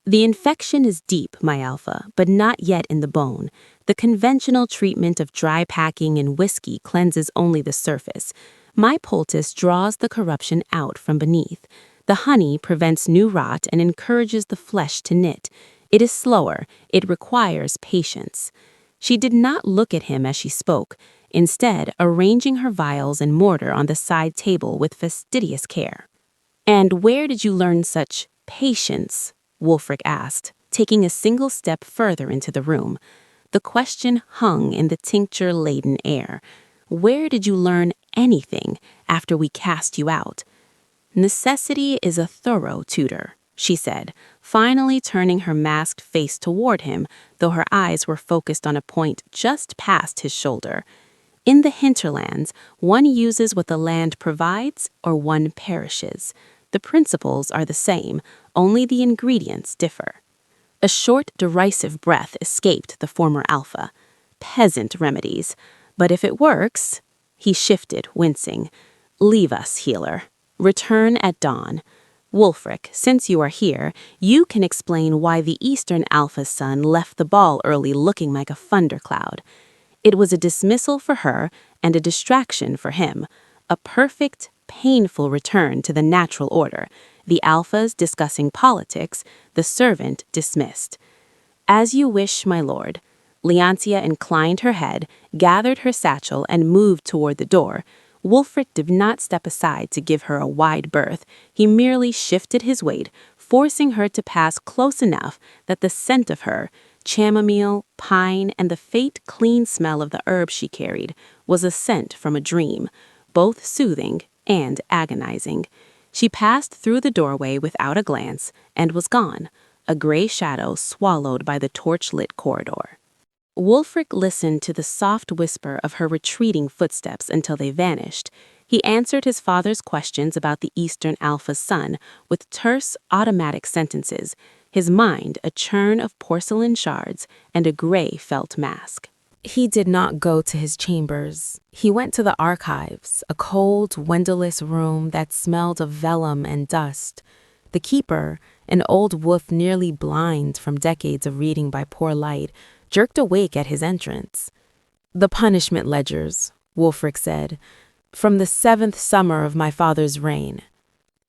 "The infection is deep, my alpha, but not yet in the bone. The conventional treatment of dry packing and whiskey cleanses only the surface. My poultice draws the corruption out from beneath. The honey prevents new rot and encourages the flesh to knit. It is slower. It requires patience." She did not look at him as she spoke, instead arranging her vials and mortar on the side table with fastidious care. "And where did you learn such patience?" Wulfric asked, taking a single step further into the room. The question hung in the tincture-laden air. "Where did you learn anything after we cast you out?" "Necessity is a thorough tutor," she said, finally turning her masked face toward him, though her eyes were focused on a point just past his shoulder. "In the hinterlands, one uses what the land provides or one perishes. The principles are the same, only the ingredients differ." A short, derisive breath escaped the former alpha. "Peasant remedies. But if it works—" He shifted, wincing. "Leave us, healer. Return at dawn. Wulfric, since you are here, you can explain why the Eastern Alpha's son left the ball early looking like a thundercloud." It was a dismissal for her and a distraction for him, a perfect, painful return to the natural order, the alphas discussing politics, the servant dismissed. "As you wish, my lord." Leontia inclined her head, gathered her satchel, and moved toward the door. Wulfric did not step aside to give her a wide berth. He merely shifted his weight, forcing her to pass close enough that the scent of her, chamomile, pine, and the faint, clean smell of the herb she carried, was a scent from a dream, both soothing and agonizing. She passed through the doorway without a glance and was gone, a gray shadow swallowed by the torch-lit corridor. Wulfric listened to the soft whisper of her retreating footsteps until they vanished. He answered his father's questions about the Eastern Alpha's son with terse, automatic sentences, his mind a churn of porcelain shards and a gray felt mask. He did not go to his chambers. He went to the archives, a cold, windowless room that smelled of vellum and dust. The keeper, an old wolf nearly blind from decades of reading by poor light, jerked awake at his entrance. "The punishment ledgers," Wulfric said, "from the 7th summer of my father's reign."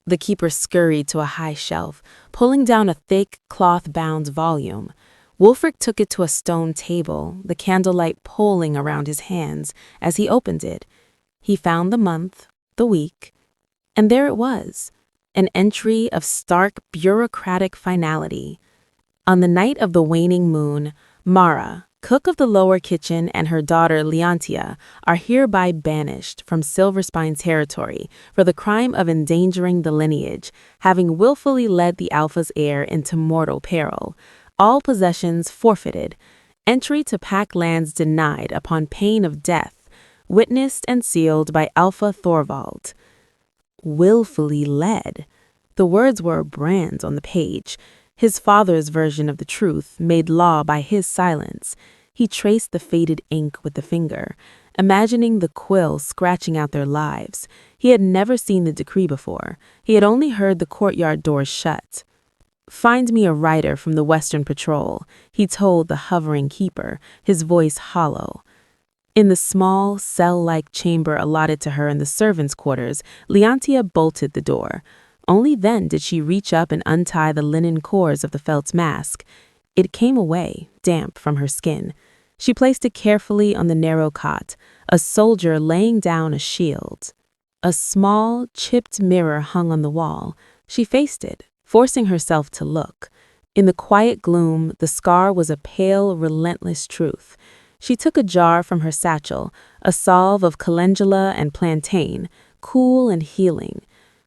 The keeper scurried to a high shelf, pulling down a thick, cloth-bound volume. Wulfric took it to a stone table, the candlelight pulling around his hands as he opened it. He found the month, the week, and there it was, an entry of stark bureaucratic finality. On the night of the waning moon, Mara, cook of the lower kitchen, and her daughter Leontia are hereby banished from Silverspine territory for the crime of endangering the lineage, having willfully led the Alpha's heir into mortal peril. All possessions forfeited. Entry to Pack lands denied upon pain of death. Witnessed and sealed by Alpha Thorvald. Willfully led. The words were a brand on the page. His father's version of the truth, made law by his silence. He traced the faded ink with the finger, imagining the quill scratching out their lives. He had never seen the decree before. He had only heard the courtyard doors shut. "Find me a rider from the Western Patrol," he told the hovering keeper, his voice hollow. In the small, cell-like chamber allotted to her in the servants' quarters, Leontia bolted the door. Only then did she reach up and untie the linen cords of the felt mask. It came away, damp from her skin. She placed it carefully on the narrow cot, a soldier laying down a shield. A small, chipped mirror hung on the wall. She faced it, forcing herself to look. In the quiet gloom, the scar was a pale, relentless truth. She took a jar from her satchel, a salve of calendula and plantain, cool and healing.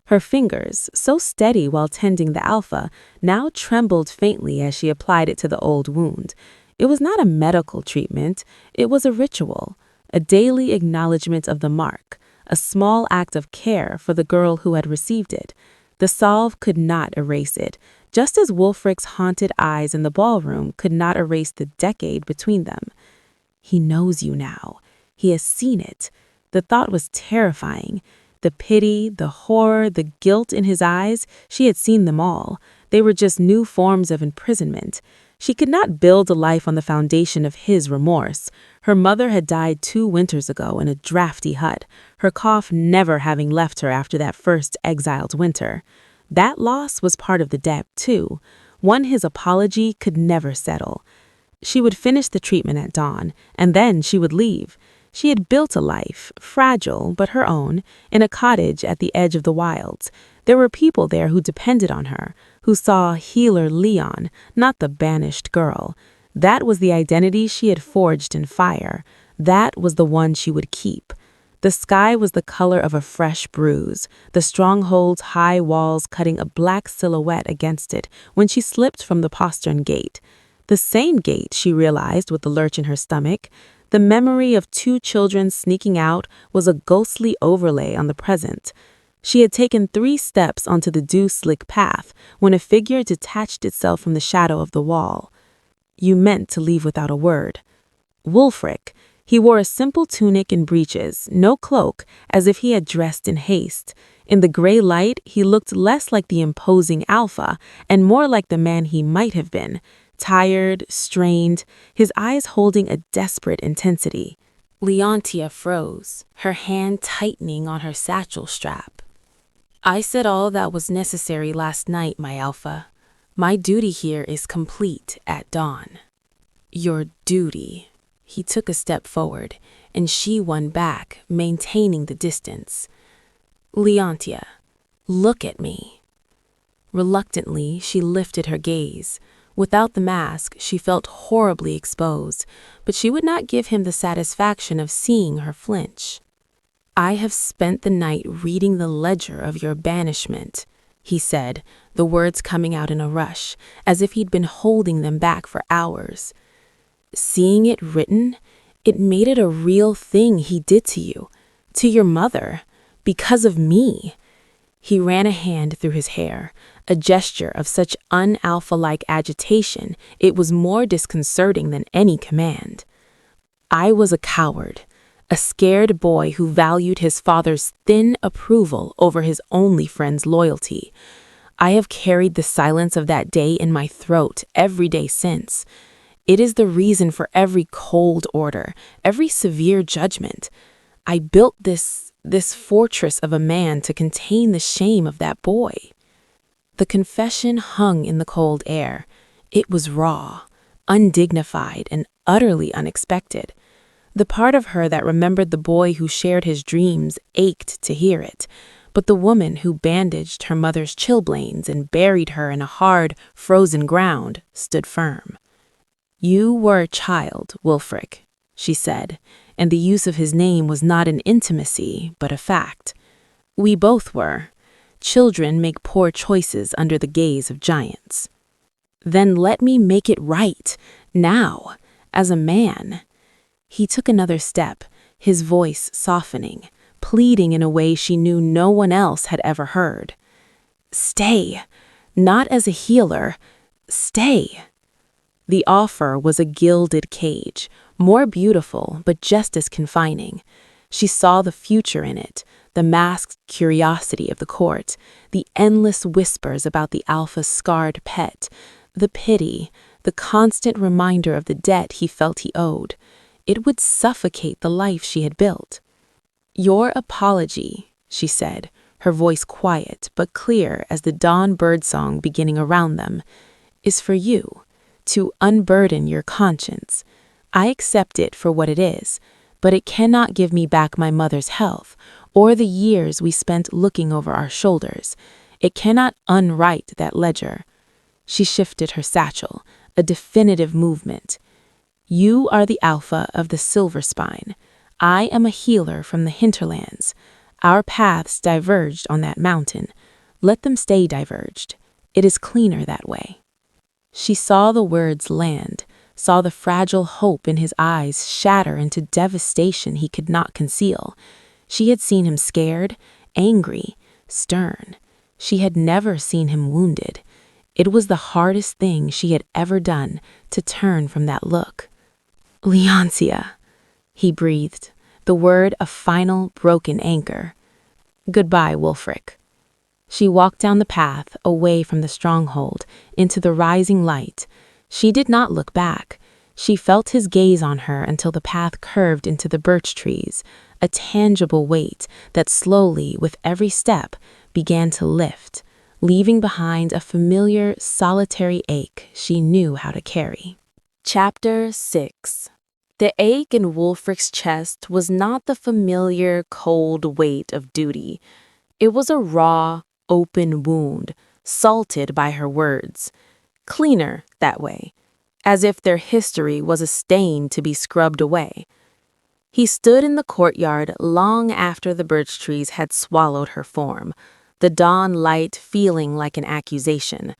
Her fingers, so steady while tending the Alpha, now trembled faintly as she applied it to the old wound. It was not a medical treatment, it was a ritual, a daily acknowledgement of the mark, a small act of care for the girl who had received it. The salve could not erase it, just as Wulfric's haunted eyes in the ballroom could not erase the decade between them. He knows you now. He has seen it. The thought was terrifying. The pity, the horror, the guilt in his eyes, she had seen them all. They were just new forms of imprisonment. She could not build a life on the foundation of his remorse. Her mother had died 2 winters ago in a drafty hut, her cough never having left her after that first exiled winter. That loss was part of the debt, too, one his apology could never settle. She would finish the treatment at dawn, and then she would leave. She had built a life, fragile but her own, in a cottage at the edge of the wilds. There were people there who depended on her, who saw healer Leon, not the banished girl. That was the identity she had forged in fire. That was the one she would keep. The sky was the color of a fresh bruise, the stronghold's high walls cutting a black silhouette against it when she slipped from the postern gate. The same gate, she realized with the lurch in her stomach. The memory of 2 children sneaking out was a ghostly overlay on the present. She had taken 3 steps onto the dew-slick path when a figure detached itself from the shadow of the wall. "You meant to leave without a word." Wulfric. He wore a simple tunic and breeches, no cloak, as if he had dressed in haste. In the gray light, he looked less like the imposing Alpha and more like the man he might have been. Tired, strained, his eyes holding a desperate intensity. Leontia froze, her hand tightening on her satchel strap. I said all that was necessary last night, my alpha. My duty here is complete at dawn. Your duty. He took a step forward, and she one back, maintaining the distance. Leontia, look at me. Reluctantly, she lifted her gaze. Without the mask, she felt horribly exposed, but she would not give him the satisfaction of seeing her flinch. I have spent the night reading the ledger of your banishment, he said, the words coming out in a rush, as if he'd been holding them back for hours. Seeing it written, it made it a real thing he did to you, to your mother, because of me. He ran a hand through his hair, a gesture of such un-alpha-like agitation it was more disconcerting than any command. I was a coward, a scared boy who valued his father's thin approval over his only friend's loyalty. I have carried the silence of that day in my throat every day since. It is the reason for every cold order, every severe judgment. I built this fortress of a man to contain the shame of that boy. The confession hung in the cold air. It was raw, undignified, and utterly unexpected. The part of her that remembered the boy who shared his dreams ached to hear it, but the woman who bandaged her mother's chilblains and buried her in a hard, frozen ground stood firm. You were a child, Wulfric, she said, and the use of his name was not an intimacy, but a fact. We both were. Children make poor choices under the gaze of giants. Then let me make it right, now, as a man. He took another step, his voice softening, pleading in a way she knew no one else had ever heard. Stay, not as a healer, stay. The offer was a gilded cage, more beautiful but just as confining. She saw the future in it, the masked curiosity of the court, the endless whispers about the alpha's scarred pet, the pity, the constant reminder of the debt he felt he owed. It would suffocate the life she had built. Your apology, she said, her voice quiet but clear as the dawn birdsong beginning around them, is for you, to unburden your conscience. I accept it for what it is, but it cannot give me back my mother's health or the years we spent looking over our shoulders. It cannot unwrite that ledger. She shifted her satchel, a definitive movement. You are the alpha of the Silverspine. I am a healer from the hinterlands. Our paths diverged on that mountain. Let them stay diverged. It is cleaner that way. She saw the words land, saw the fragile hope in his eyes shatter into devastation he could not conceal. She had seen him scared, angry, stern. She had never seen him wounded. It was the hardest thing she had ever done to turn from that look. Leontia, he breathed, the word a final, broken anchor. Goodbye, Wulfric. She walked down the path, away from the stronghold, into the rising light. She did not look back. She felt his gaze on her until the path curved into the birch trees, a tangible weight that slowly, with every step, began to lift, leaving behind a familiar, solitary ache she knew how to carry. Chapter 6. The ache in Wulfric's chest was not the familiar, cold weight of duty. It was a raw, open wound, salted by her words. Cleaner that way, as if their history was a stain to be scrubbed away. He stood in the courtyard long after the birch trees had swallowed her form, the dawn light feeling like an accusation.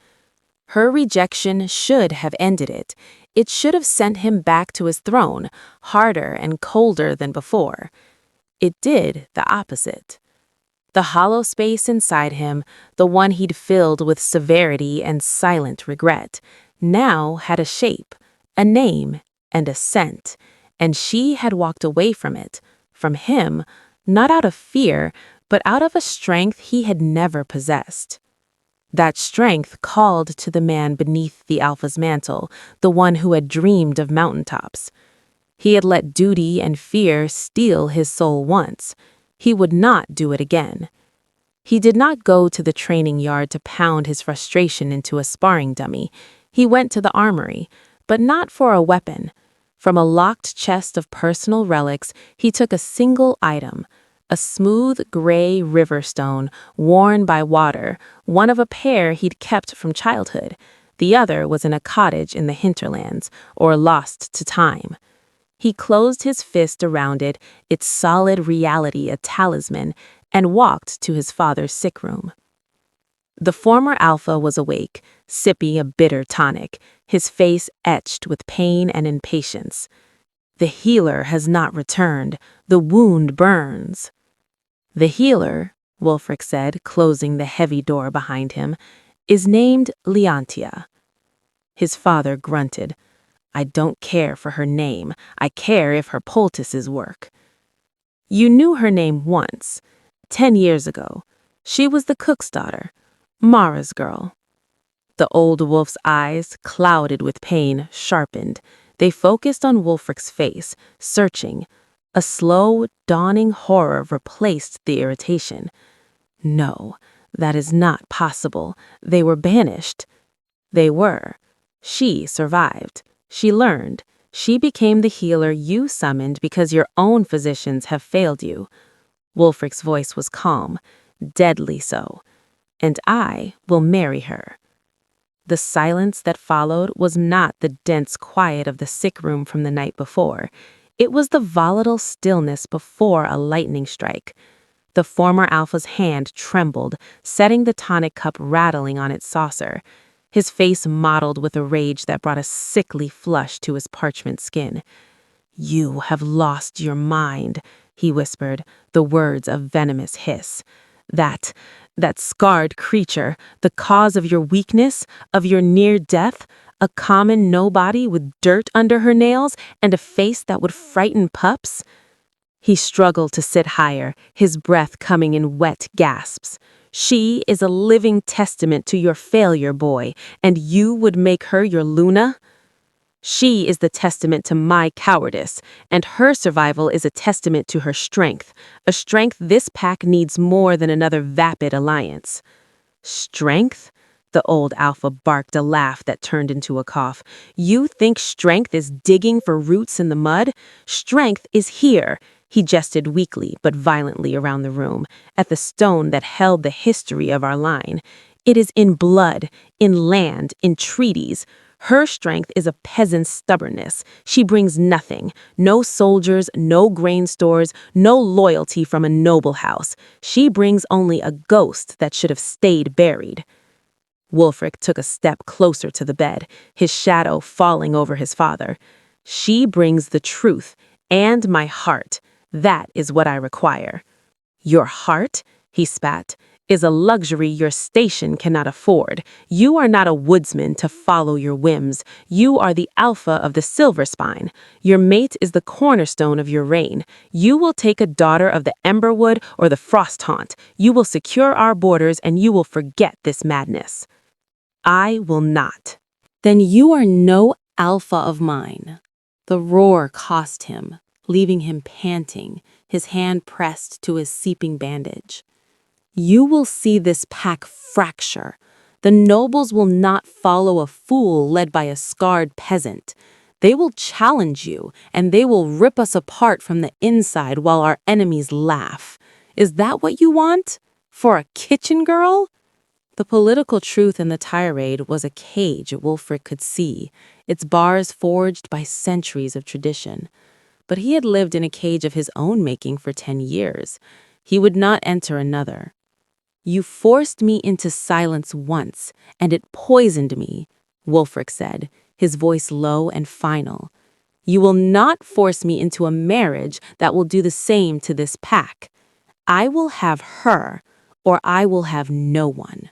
Her rejection should have ended it. It should have sent him back to his throne, harder and colder than before. It did the opposite. The hollow space inside him, the one he'd filled with severity and silent regret, now had a shape, a name, and a scent, and she had walked away from it, from him, not out of fear, but out of a strength he had never possessed. That strength called to the man beneath the alpha's mantle, the one who had dreamed of mountaintops. He had let duty and fear steal his soul once. He would not do it again. He did not go to the training yard to pound his frustration into a sparring dummy. He went to the armory, but not for a weapon. From a locked chest of personal relics, he took a single item, a smooth gray river stone worn by water, one of a pair he'd kept from childhood. The other was in a cottage in the hinterlands, or lost to time. He closed his fist around it, its solid reality a talisman, and walked to his father's sick room. The former alpha was awake, sipping a bitter tonic, his face etched with pain and impatience. The healer has not returned. The wound burns. The healer, Wulfric said, closing the heavy door behind him, is named Leontia. His father grunted. I don't care for her name. I care if her poultices work. You knew her name once, 10 years ago. She was the cook's daughter, Mara's girl. The old wolf's eyes, clouded with pain, sharpened. They focused on Wulfric's face, searching. A slow, dawning horror replaced the irritation. No, that is not possible. They were banished. They were. She survived. She learned. She became the healer you summoned because your own physicians have failed you. Wulfric's voice was calm, deadly so. And I will marry her. The silence that followed was not the dense quiet of the sick room from the night before. It was the volatile stillness before a lightning strike. The former alpha's hand trembled, setting the tonic cup rattling on its saucer. His face mottled with a rage that brought a sickly flush to his parchment skin. You have lost your mind, he whispered, the words a venomous hiss. That scarred creature, the cause of your weakness, of your near death, a common nobody with dirt under her nails and a face that would frighten pups? He struggled to sit higher, his breath coming in wet gasps. She is a living testament to your failure, boy, and you would make her your Luna? She is the testament to my cowardice, and her survival is a testament to her strength, a strength this pack needs more than another vapid alliance. Strength? The old alpha barked a laugh that turned into a cough. You think strength is digging for roots in the mud? Strength is here. He gestured weakly but violently around the room, at the stone that held the history of our line. It is in blood, in land, in treaties. Her strength is a peasant's stubbornness. She brings nothing. No soldiers, no grain stores, no loyalty from a noble house. She brings only a ghost that should have stayed buried. Wulfric took a step closer to the bed, his shadow falling over his father. She brings the truth and my heart. That is what I require. Your heart, he spat, is a luxury your station cannot afford. You are not a woodsman to follow your whims. You are the alpha of the Silverspine. Your mate is the cornerstone of your reign. You will take a daughter of the Emberwood or the Frosthaunt. You will secure our borders and you will forget this madness. I will not. Then you are no alpha of mine. The roar cost him, leaving him panting, his hand pressed to his seeping bandage. You will see this pack fracture. The nobles will not follow a fool led by a scarred peasant. They will challenge you, and they will rip us apart from the inside while our enemies laugh. Is that what you want? For a kitchen girl? The political truth in the tirade was a cage Wulfric could see, its bars forged by centuries of tradition. But he had lived in a cage of his own making for 10 years. He would not enter another. You forced me into silence once, and it poisoned me, Wulfric said, his voice low and final. You will not force me into a marriage that will do the same to this pack. I will have her, or I will have no one.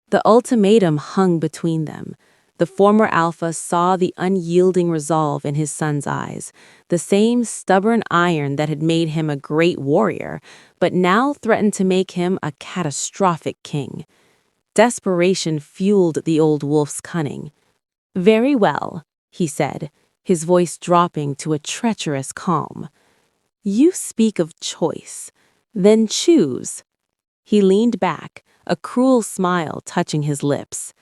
The ultimatum hung between them. The former alpha saw the unyielding resolve in his son's eyes, the same stubborn iron that had made him a great warrior, but now threatened to make him a catastrophic king. Desperation fueled the old wolf's cunning. Very well, he said, his voice dropping to a treacherous calm. "You speak of choice. Then choose." He leaned back, a cruel smile touching his lips.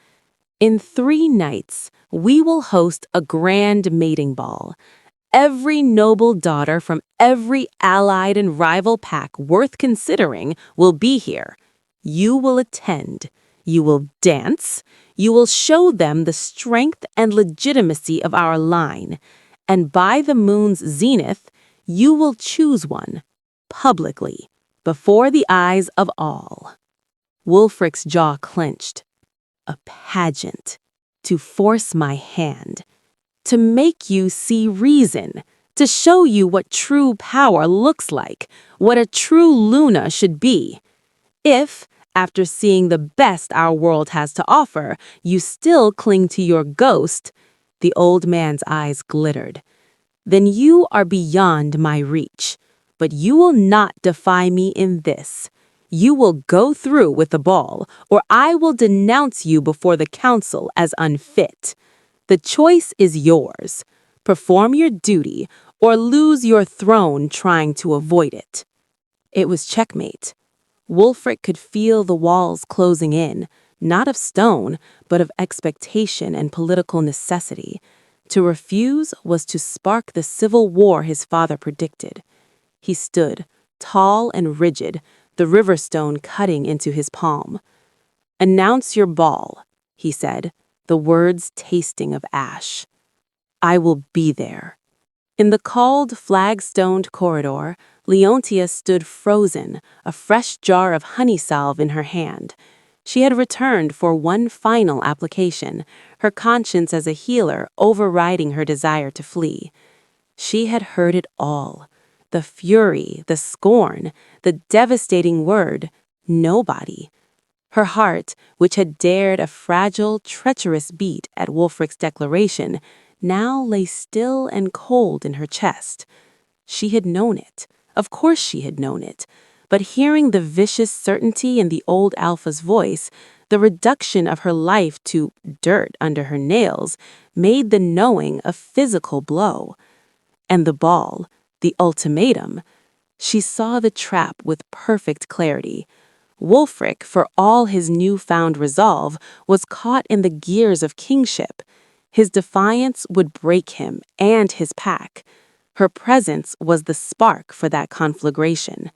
"In 3 nights, we will host a grand mating ball. Every noble daughter from every allied and rival pack worth considering will be here. You will attend. You will dance. You will show them the strength and legitimacy of our line. And by the moon's zenith, you will choose one, publicly, before the eyes of all." Wulfric's jaw clenched. "A pageant. To force my hand. To make you see reason. To show you what true power looks like. What a true Luna should be. If, after seeing the best our world has to offer, you still cling to your ghost," the old man's eyes glittered, "then you are beyond my reach. But you will not defy me in this. You will go through with the ball, or I will denounce you before the council as unfit. The choice is yours. Perform your duty, or lose your throne trying to avoid it." It was checkmate. Wulfric could feel the walls closing in, not of stone, but of expectation and political necessity. To refuse was to spark the civil war his father predicted. He stood, tall and rigid, the river stone cutting into his palm. "Announce your ball," he said, the words tasting of ash. "I will be there." In the cold, flag-stoned corridor, Leontia stood frozen, a fresh jar of honey salve in her hand. She had returned for one final application, her conscience as a healer overriding her desire to flee. She had heard it all. The fury, the scorn, the devastating word, nobody. Her heart, which had dared a fragile, treacherous beat at Wulfric's declaration, now lay still and cold in her chest. She had known it. Of course she had known it. But hearing the vicious certainty in the old Alpha's voice, the reduction of her life to dirt under her nails, made the knowing a physical blow. And the ball, the ultimatum. She saw the trap with perfect clarity. Wulfric, for all his newfound resolve, was caught in the gears of kingship. His defiance would break him and his pack. Her presence was the spark for that conflagration.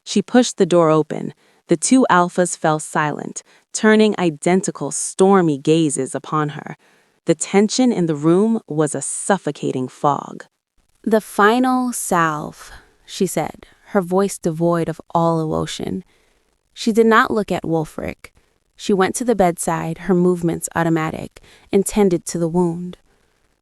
She pushed the door open. The 2 alphas fell silent, turning identical stormy gazes upon her. The tension in the room was a suffocating fog. "The final salve," she said, her voice devoid of all emotion. She did not look at Wulfric. She went to the bedside, her movements automatic, and tended to the wound.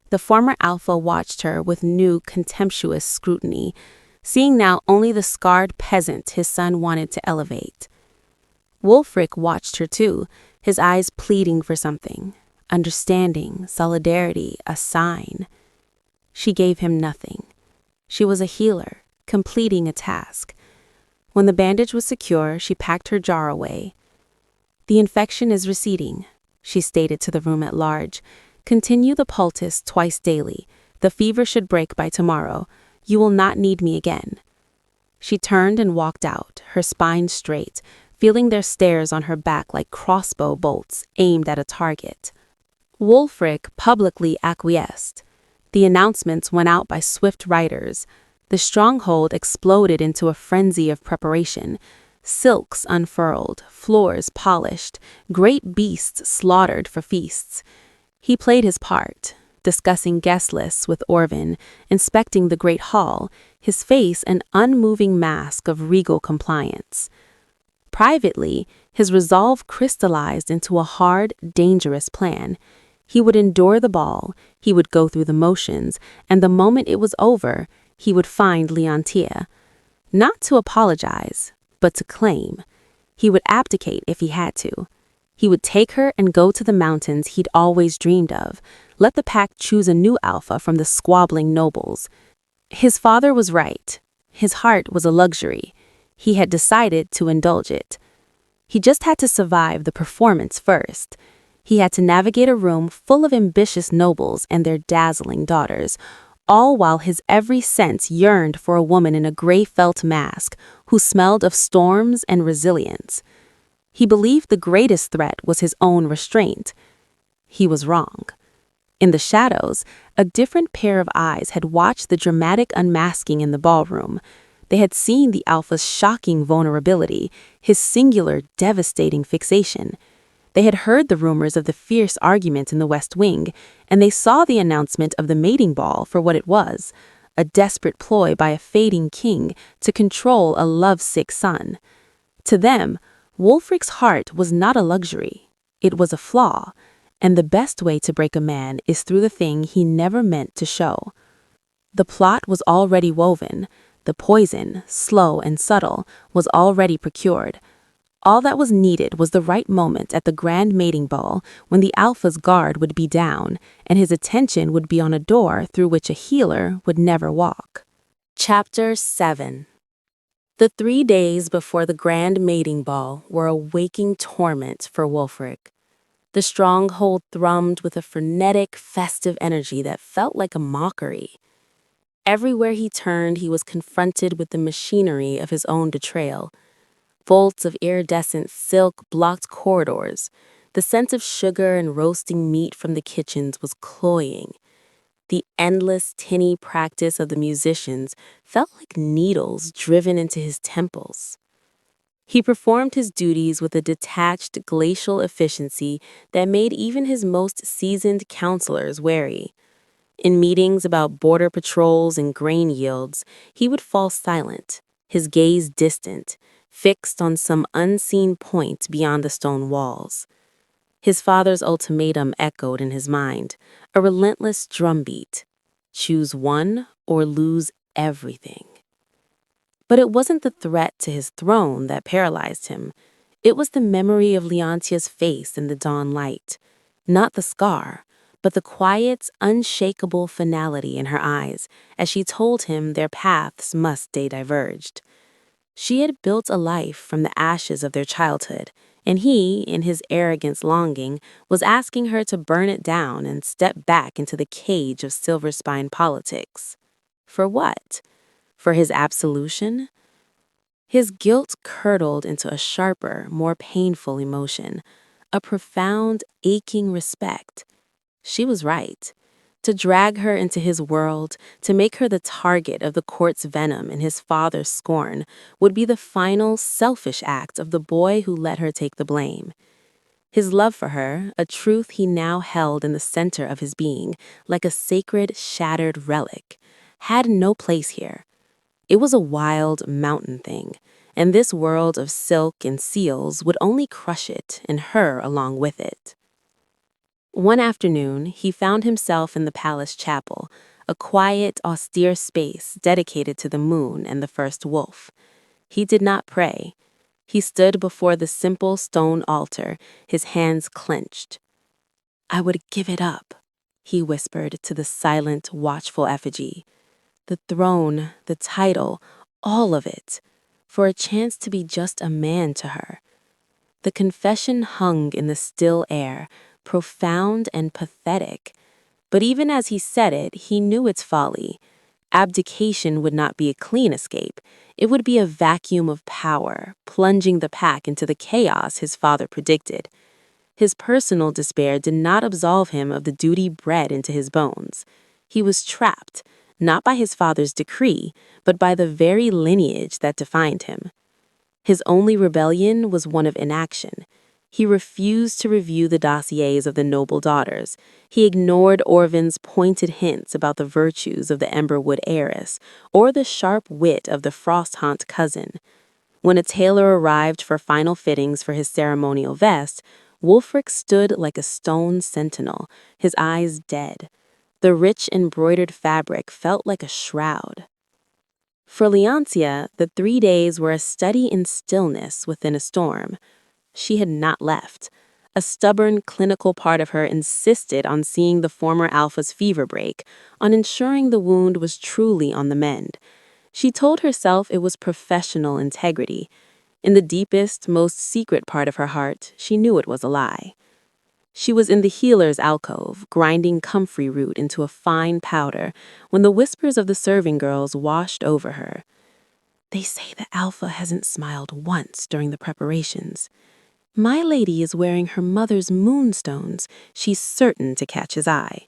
The former alpha watched her with new, contemptuous scrutiny, seeing now only the scarred peasant his son wanted to elevate. Wulfric watched her too, his eyes pleading for something. Understanding, solidarity, a sign. She gave him nothing. She was a healer, completing a task. When the bandage was secure, she packed her jar away. "The infection is receding," she stated to the room at large. "Continue the poultice twice daily. The fever should break by tomorrow. You will not need me again." She turned and walked out, her spine straight, feeling their stares on her back like crossbow bolts aimed at a target. Wulfric publicly acquiesced. The announcements went out by swift riders. The stronghold exploded into a frenzy of preparation. Silks unfurled, floors polished, great beasts slaughtered for feasts. He played his part, discussing guest lists with Orvin, inspecting the great hall, his face an unmoving mask of regal compliance. Privately, his resolve crystallized into a hard, dangerous plan. He would endure the ball, he would go through the motions, and the moment it was over, he would find Leontia. Not to apologize, but to claim. He would abdicate if he had to. He would take her and go to the mountains he'd always dreamed of. Let the pack choose a new alpha from the squabbling nobles. His father was right. His heart was a luxury. He had decided to indulge it. He just had to survive the performance first. He had to navigate a room full of ambitious nobles and their dazzling daughters, all while his every sense yearned for a woman in a gray felt mask who smelled of storms and resilience. He believed the greatest threat was his own restraint. He was wrong. In the shadows, a different pair of eyes had watched the dramatic unmasking in the ballroom. They had seen the alpha's shocking vulnerability, his singular, devastating fixation. They had heard the rumors of the fierce argument in the West Wing, and they saw the announcement of the mating ball for what it was, a desperate ploy by a fading king to control a lovesick son. To them, Wulfric's heart was not a luxury. It was a flaw, and the best way to break a man is through the thing he never meant to show. The plot was already woven. The poison, slow and subtle, was already procured. All that was needed was the right moment at the grand mating ball when the alpha's guard would be down and his attention would be on a door through which a healer would never walk. Chapter 7. The 3 days before the grand mating ball were a waking torment for Wulfric. The stronghold thrummed with a frenetic, festive energy that felt like a mockery. Everywhere he turned, he was confronted with the machinery of his own betrayal. Folds of iridescent silk blocked corridors. The scent of sugar and roasting meat from the kitchens was cloying. The endless, tinny practice of the musicians felt like needles driven into his temples. He performed his duties with a detached, glacial efficiency that made even his most seasoned counselors wary. In meetings about border patrols and grain yields, he would fall silent, his gaze distant, fixed on some unseen point beyond the stone walls. His father's ultimatum echoed in his mind, a relentless drumbeat. Choose one or lose everything. But it wasn't the threat to his throne that paralyzed him. It was the memory of Leontia's face in the dawn light. Not the scar, but the quiet, unshakable finality in her eyes as she told him their paths must stay diverged. She had built a life from the ashes of their childhood, and he, in his arrogance longing, was asking her to burn it down and step back into the cage of Silverspine politics. For what? For his absolution? His guilt curdled into a sharper, more painful emotion, a profound, aching respect. She was right. To drag her into his world, to make her the target of the court's venom and his father's scorn, would be the final, selfish act of the boy who let her take the blame. His love for her, a truth he now held in the center of his being, like a sacred, shattered relic, had no place here. It was a wild mountain thing, and this world of silk and seals would only crush it and her along with it. One afternoon, he found himself in the palace chapel, a quiet, austere space dedicated to the moon and the first wolf. He did not pray. He stood before the simple stone altar, his hands clenched. "I would give it up," he whispered to the silent, watchful effigy. The throne, the title, all of it, for a chance to be just a man to her. The confession hung in the still air, profound and pathetic. But even as he said it, he knew its folly. Abdication would not be a clean escape. It would be a vacuum of power, plunging the pack into the chaos his father predicted. His personal despair did not absolve him of the duty bred into his bones. He was trapped, not by his father's decree, but by the very lineage that defined him. His only rebellion was one of inaction. He refused to review the dossiers of the noble daughters. He ignored Orvin's pointed hints about the virtues of the Emberwood heiress or the sharp wit of the Frosthaunt cousin. When a tailor arrived for final fittings for his ceremonial vest, Wulfric stood like a stone sentinel, his eyes dead. The rich embroidered fabric felt like a shroud. For Leontia, the 3 days were a study in stillness within a storm. She had not left. A stubborn, clinical part of her insisted on seeing the former alpha's fever break, on ensuring the wound was truly on the mend. She told herself it was professional integrity. In the deepest, most secret part of her heart, she knew it was a lie. She was in the healer's alcove, grinding comfrey root into a fine powder, when the whispers of the serving girls washed over her. They say the Alpha hasn't smiled once during the preparations. My lady is wearing her mother's moonstones. She's certain to catch his eye.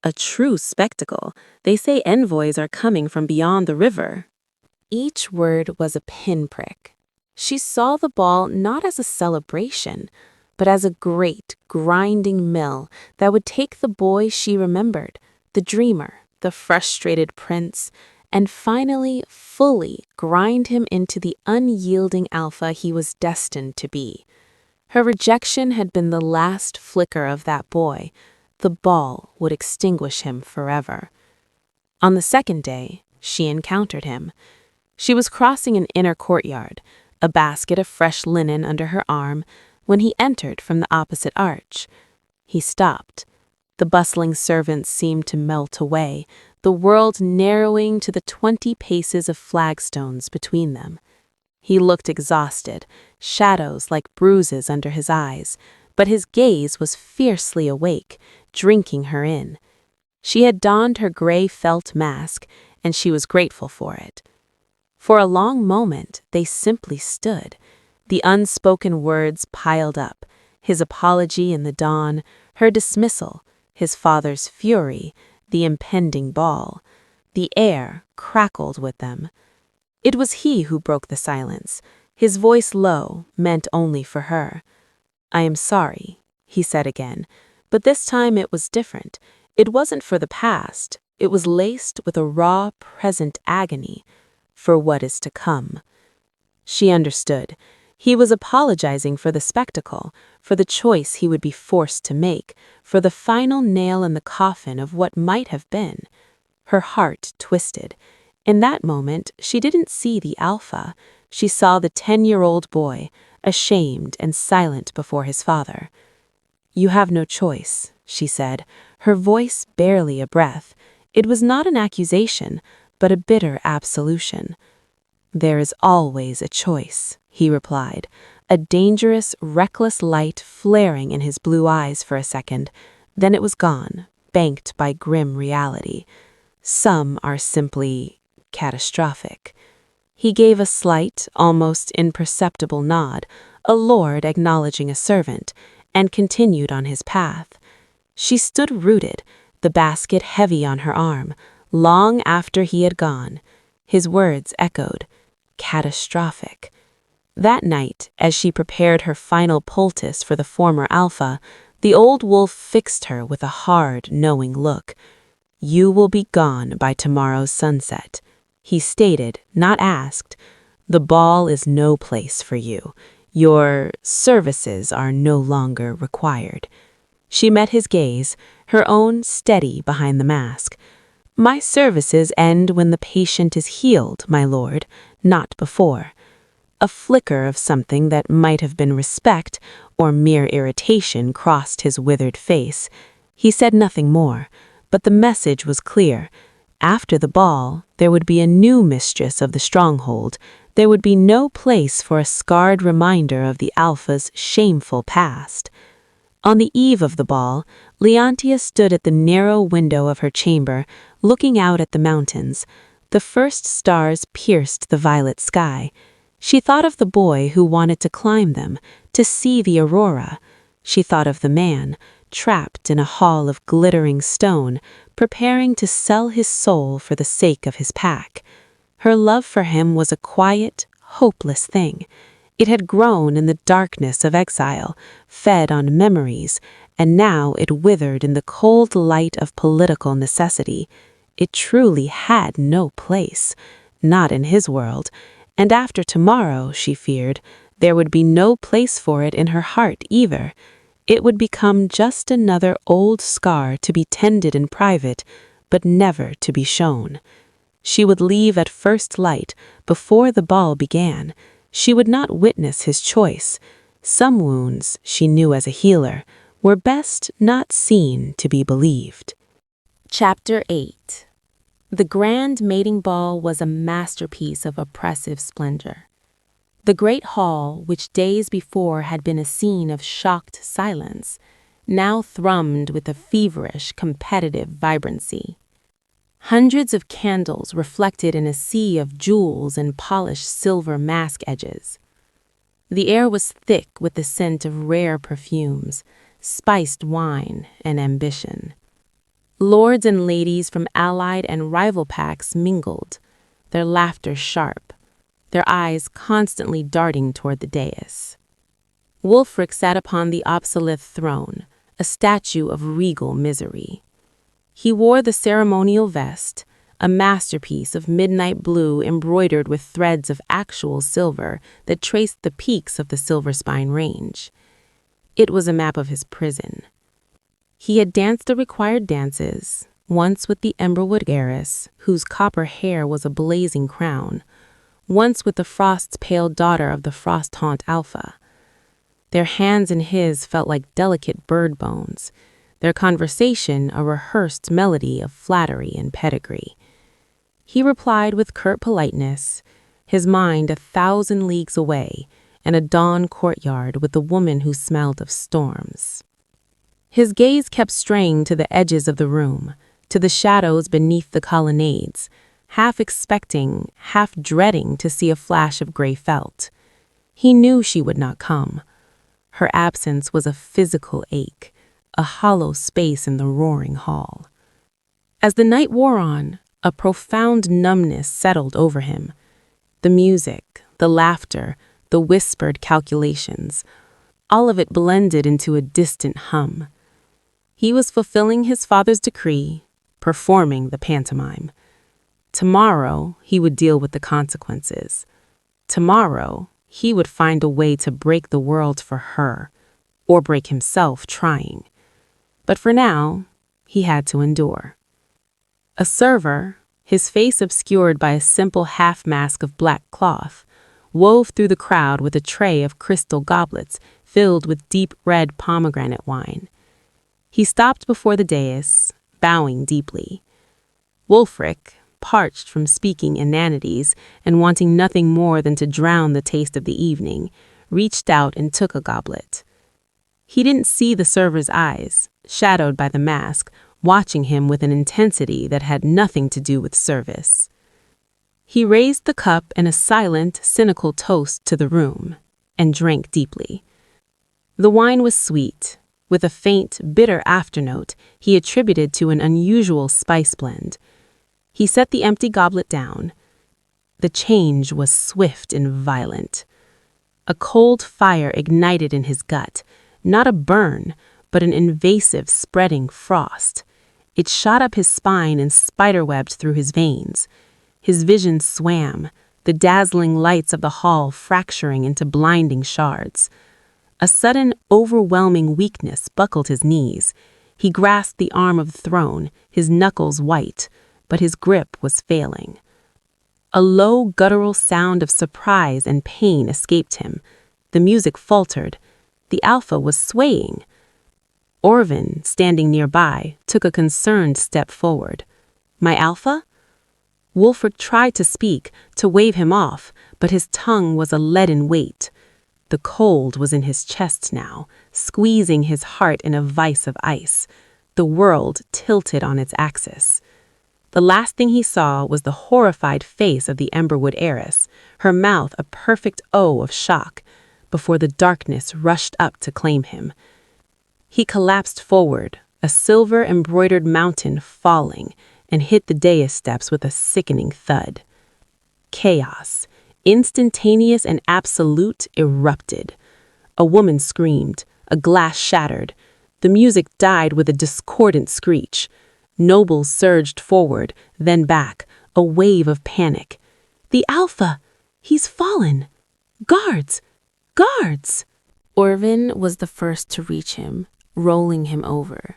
A true spectacle. They say envoys are coming from beyond the river. Each word was a pinprick. She saw the ball not as a celebration, but as a great, grinding mill that would take the boy she remembered, the dreamer, the frustrated prince, and finally, fully grind him into the unyielding Alpha he was destined to be. Her rejection had been the last flicker of that boy. The ball would extinguish him forever. On the second day, she encountered him. She was crossing an inner courtyard, a basket of fresh linen under her arm, when he entered from the opposite arch. He stopped. The bustling servants seemed to melt away, the world narrowing to the 20 paces of flagstones between them. He looked exhausted, shadows like bruises under his eyes, but his gaze was fiercely awake, drinking her in. She had donned her gray felt mask, and she was grateful for it. For a long moment, they simply stood. The unspoken words piled up, his apology in the dawn, her dismissal, his father's fury, the impending ball. The air crackled with them. It was he who broke the silence, his voice low, meant only for her. "I am sorry," he said again, but this time it was different. It wasn't for the past, it was laced with a raw, present agony for what is to come. She understood. He was apologizing for the spectacle, for the choice he would be forced to make, for the final nail in the coffin of what might have been. Her heart twisted. In that moment, she didn't see the Alpha. She saw the 10-year-old boy, ashamed and silent before his father. "You have no choice," she said, her voice barely a breath. It was not an accusation, but a bitter absolution. "There is always a choice," he replied, a dangerous, reckless light flaring in his blue eyes for a second. Then it was gone, banked by grim reality. "Some are simply catastrophic." He gave a slight, almost imperceptible nod, a lord acknowledging a servant, and continued on his path. She stood rooted, the basket heavy on her arm, long after he had gone. His words echoed, catastrophic. That night, as she prepared her final poultice for the former Alpha, the old wolf fixed her with a hard, knowing look. "You will be gone by tomorrow's sunset," he stated, not asked. "The ball is no place for you. Your services are no longer required." She met his gaze, her own steady behind the mask. "My services end when the patient is healed, my lord, not before." A flicker of something that might have been respect or mere irritation crossed his withered face. He said nothing more, but the message was clear. After the ball, there would be a new mistress of the stronghold. There would be no place for a scarred reminder of the Alpha's shameful past. On the eve of the ball, Leontia stood at the narrow window of her chamber, looking out at the mountains. The first stars pierced the violet sky. She thought of the boy who wanted to climb them, to see the aurora. She thought of the man, trapped in a hall of glittering stone, preparing to sell his soul for the sake of his pack. Her love for him was a quiet, hopeless thing. It had grown in the darkness of exile, fed on memories, and now it withered in the cold light of political necessity. It truly had no place, not in his world, and after tomorrow, she feared, there would be no place for it in her heart either. It would become just another old scar to be tended in private, but never to be shown. She would leave at first light, before the ball began. She would not witness his choice. Some wounds, she knew as a healer, were best not seen to be believed. Chapter 8. The grand mating ball was a masterpiece of oppressive splendor. The great hall, which days before had been a scene of shocked silence, now thrummed with a feverish, competitive vibrancy. Hundreds of candles reflected in a sea of jewels and polished silver mask edges. The air was thick with the scent of rare perfumes, spiced wine, and ambition. Lords and ladies from allied and rival packs mingled, their laughter sharp, their eyes constantly darting toward the dais. Wulfric sat upon the obsolete throne, a statue of regal misery. He wore the ceremonial vest, a masterpiece of midnight blue embroidered with threads of actual silver that traced the peaks of the Silverspine range. It was a map of his prison. He had danced the required dances, once with the Emberwood heiress, whose copper hair was a blazing crown, once with the frost's pale daughter of the frost-haunt Alpha. Their hands in his felt like delicate bird bones, their conversation a rehearsed melody of flattery and pedigree. He replied with curt politeness, his mind 1,000 leagues away, in a dawn courtyard with the woman who smelled of storms. His gaze kept straying to the edges of the room, to the shadows beneath the colonnades, half expecting, half dreading to see a flash of gray felt. He knew she would not come. Her absence was a physical ache, a hollow space in the roaring hall. As the night wore on, a profound numbness settled over him. The music, the laughter, the whispered calculations, all of it blended into a distant hum. He was fulfilling his father's decree, performing the pantomime. Tomorrow, he would deal with the consequences. Tomorrow, he would find a way to break the world for her, or break himself trying. But for now, he had to endure. A server, his face obscured by a simple half-mask of black cloth, wove through the crowd with a tray of crystal goblets filled with deep red pomegranate wine. He stopped before the dais, bowing deeply. Wulfric, parched from speaking inanities and wanting nothing more than to drown the taste of the evening, reached out and took a goblet. He didn't see the server's eyes, shadowed by the mask, watching him with an intensity that had nothing to do with service. He raised the cup in a silent, cynical toast to the room, and drank deeply. The wine was sweet, with a faint, bitter afternote he attributed to an unusual spice blend. He set the empty goblet down. The change was swift and violent. A cold fire ignited in his gut, not a burn, but an invasive, spreading frost. It shot up his spine and spiderwebbed through his veins. His vision swam, the dazzling lights of the hall fracturing into blinding shards. A sudden, overwhelming weakness buckled his knees. He grasped the arm of the throne, his knuckles white, but his grip was failing. A low, guttural sound of surprise and pain escaped him. The music faltered. The Alpha was swaying. Orvin, standing nearby, took a concerned step forward. "My Alpha?" Wulfric tried to speak, to wave him off, but his tongue was a leaden weight. The cold was in his chest now, squeezing his heart in a vice of ice. The world tilted on its axis. The last thing he saw was the horrified face of the Emberwood heiress, her mouth a perfect O of shock, before the darkness rushed up to claim him. He collapsed forward, a silver-embroidered mountain falling, and hit the dais steps with a sickening thud. Chaos, instantaneous and absolute, erupted. A woman screamed, a glass shattered. The music died with a discordant screech. Nobles surged forward, then back, a wave of panic. "The Alpha! He's fallen! Guards! Guards!" Orvin was the first to reach him, rolling him over.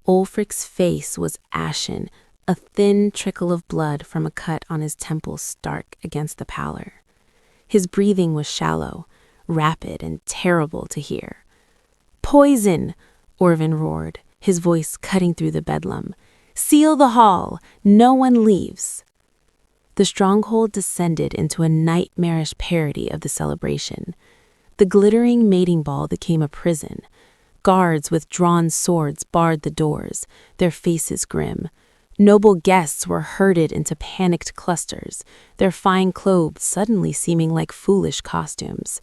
Wulfric's face was ashen, a thin trickle of blood from a cut on his temple stark against the pallor. His breathing was shallow, rapid, and terrible to hear. "Poison!" Orvin roared, his voice cutting through the bedlam. "Seal the hall! No one leaves!" The stronghold descended into a nightmarish parody of the celebration. The glittering mating ball became a prison. Guards with drawn swords barred the doors, their faces grim. Noble guests were herded into panicked clusters, their fine clothes suddenly seeming like foolish costumes.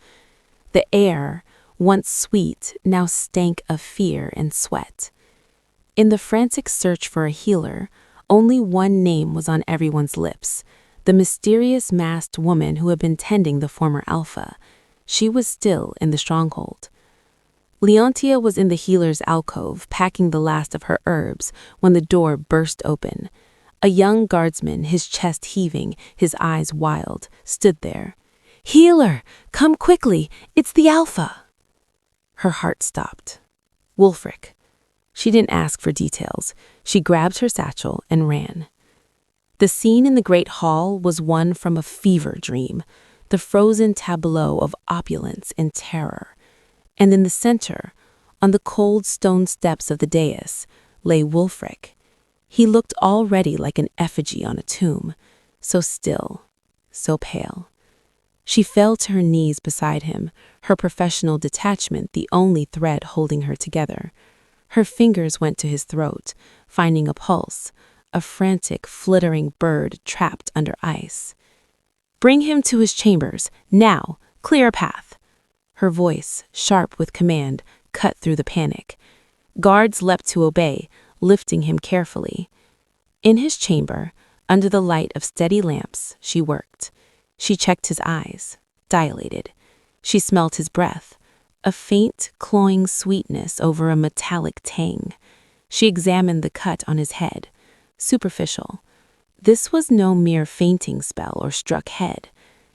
The air, once sweet, now stank of fear and sweat. In the frantic search for a healer, only one name was on everyone's lips: the mysterious masked woman who had been tending the former Alpha. She was still in the stronghold. Leontia was in the healer's alcove, packing the last of her herbs, when the door burst open. A young guardsman, his chest heaving, his eyes wild, stood there. "Healer! Come quickly! It's the Alpha!" Her heart stopped. Wulfric. She didn't ask for details. She grabbed her satchel and ran. The scene in the great hall was one from a fever dream, the frozen tableau of opulence and terror. And in the center, on the cold stone steps of the dais, lay Wulfric. He looked already like an effigy on a tomb, so still, so pale. She fell to her knees beside him, her professional detachment the only thread holding her together. Her fingers went to his throat, finding a pulse, a frantic, flittering bird trapped under ice. "Bring him to his chambers, now! Clear a path!" Her voice, sharp with command, cut through the panic. Guards leapt to obey, lifting him carefully. In his chamber, under the light of steady lamps, she worked. She checked his eyes, dilated. She smelt his breath, a faint, cloying sweetness over a metallic tang. She examined the cut on his head, superficial. This was no mere fainting spell or struck head.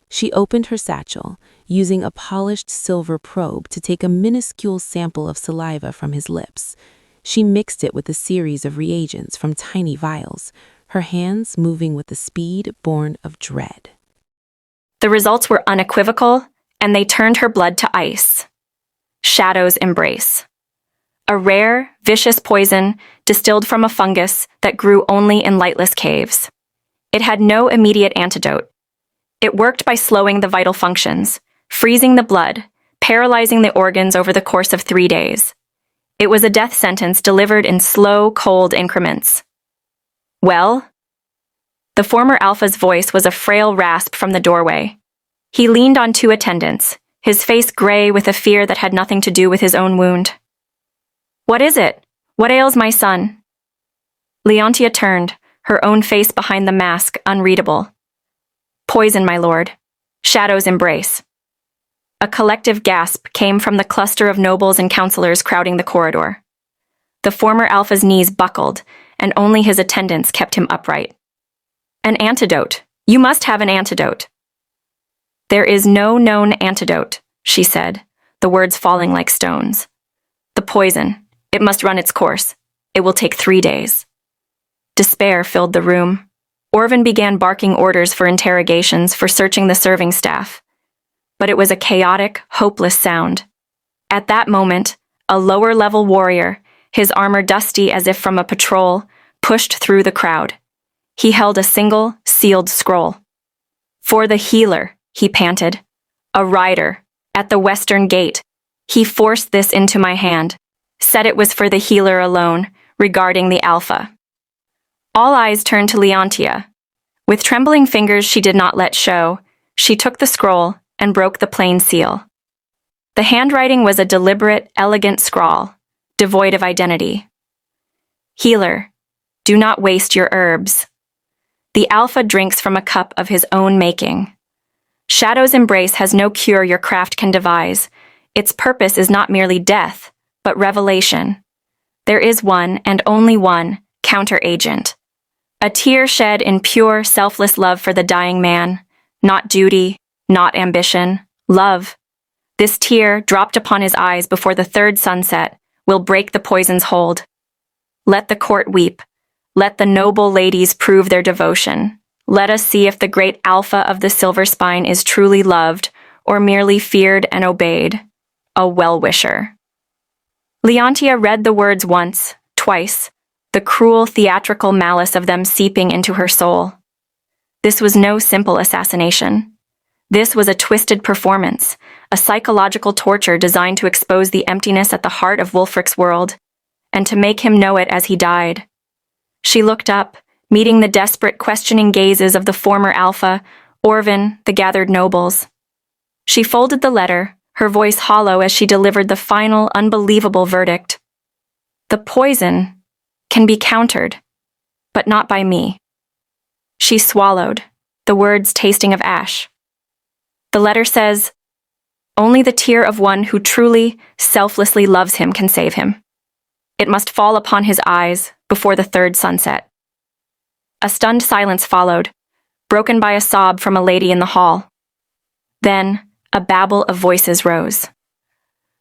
She opened her satchel, using a polished silver probe to take a minuscule sample of saliva from his lips. She mixed it with a series of reagents from tiny vials, her hands moving with the speed born of dread. The results were unequivocal, and they turned her blood to ice. Shadow's embrace. A rare, vicious poison distilled from a fungus that grew only in lightless caves. It had no immediate antidote. It worked by slowing the vital functions, freezing the blood, paralyzing the organs over the course of 3 days. It was a death sentence delivered in slow, cold increments. "Well?" The former Alpha's voice was a frail rasp from the doorway. He leaned on 2 attendants, his face gray with a fear that had nothing to do with his own wound. "What is it? What ails my son?" Leontia turned, her own face behind the mask unreadable. "Poison, my lord. Shadow's embrace." A collective gasp came from the cluster of nobles and counselors crowding the corridor. The former Alpha's knees buckled, and only his attendants kept him upright. "An antidote. You must have an antidote." "There is no known antidote," she said, the words falling like stones. "The poison. It must run its course. It will take 3 days." Despair filled the room. Orvin began barking orders for interrogations, for searching the serving staff. But it was a chaotic, hopeless sound. At that moment, a lower-level warrior, his armor dusty as if from a patrol, pushed through the crowd. He held a single, sealed scroll. "For the healer," he panted. "A rider, at the western gate. He forced this into my hand, said it was for the healer alone, regarding the Alpha." All eyes turned to Leontia. With trembling fingers she did not let show, she took the scroll and broke the plain seal. The handwriting was a deliberate, elegant scrawl, devoid of identity. "Healer, do not waste your herbs. The Alpha drinks from a cup of his own making. Shadow's embrace has no cure your craft can devise. Its purpose is not merely death, but revelation. There is one, and only one, counter-agent. A tear shed in pure, selfless love for the dying man. Not duty, not ambition, love. This tear, dropped upon his eyes before the 3rd sunset, will break the poison's hold. Let the court weep. Let the noble ladies prove their devotion. Let us see if the great Alpha of the Silverspine is truly loved, or merely feared and obeyed. A well-wisher." Leontia read the words once, twice, the cruel theatrical malice of them seeping into her soul. This was no simple assassination. This was a twisted performance, a psychological torture designed to expose the emptiness at the heart of Wulfric's world, and to make him know it as he died. She looked up, meeting the desperate, questioning gazes of the former Alpha, Orvin, the gathered nobles. She folded the letter, her voice hollow as she delivered the final, unbelievable verdict. The poison can be countered, but not by me. She swallowed, the words tasting of ash. The letter says, only the tear of one who truly, selflessly loves him can save him. It must fall upon his eyes before the third sunset. A stunned silence followed, broken by a sob from a lady in the hall. Then, a babble of voices rose.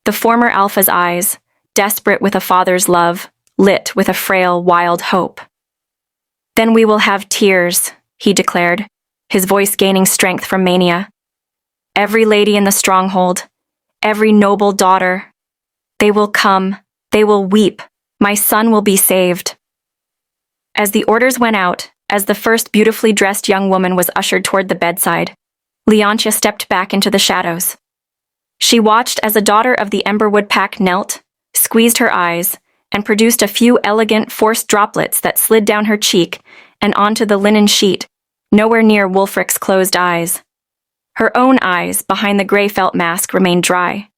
The former Alpha's eyes, desperate with a father's love, lit with a frail, wild hope. Then we will have tears, he declared, his voice gaining strength from mania. Every lady in the stronghold, every noble daughter, they will come, they will weep, my son will be saved. As the orders went out, as the first beautifully dressed young woman was ushered toward the bedside, Leontia stepped back into the shadows. She watched as a daughter of the Emberwood Pack knelt, squeezed her eyes, and produced a few elegant, forced droplets that slid down her cheek and onto the linen sheet, nowhere near Wulfric's closed eyes. Her own eyes, behind the gray felt mask, remained dry.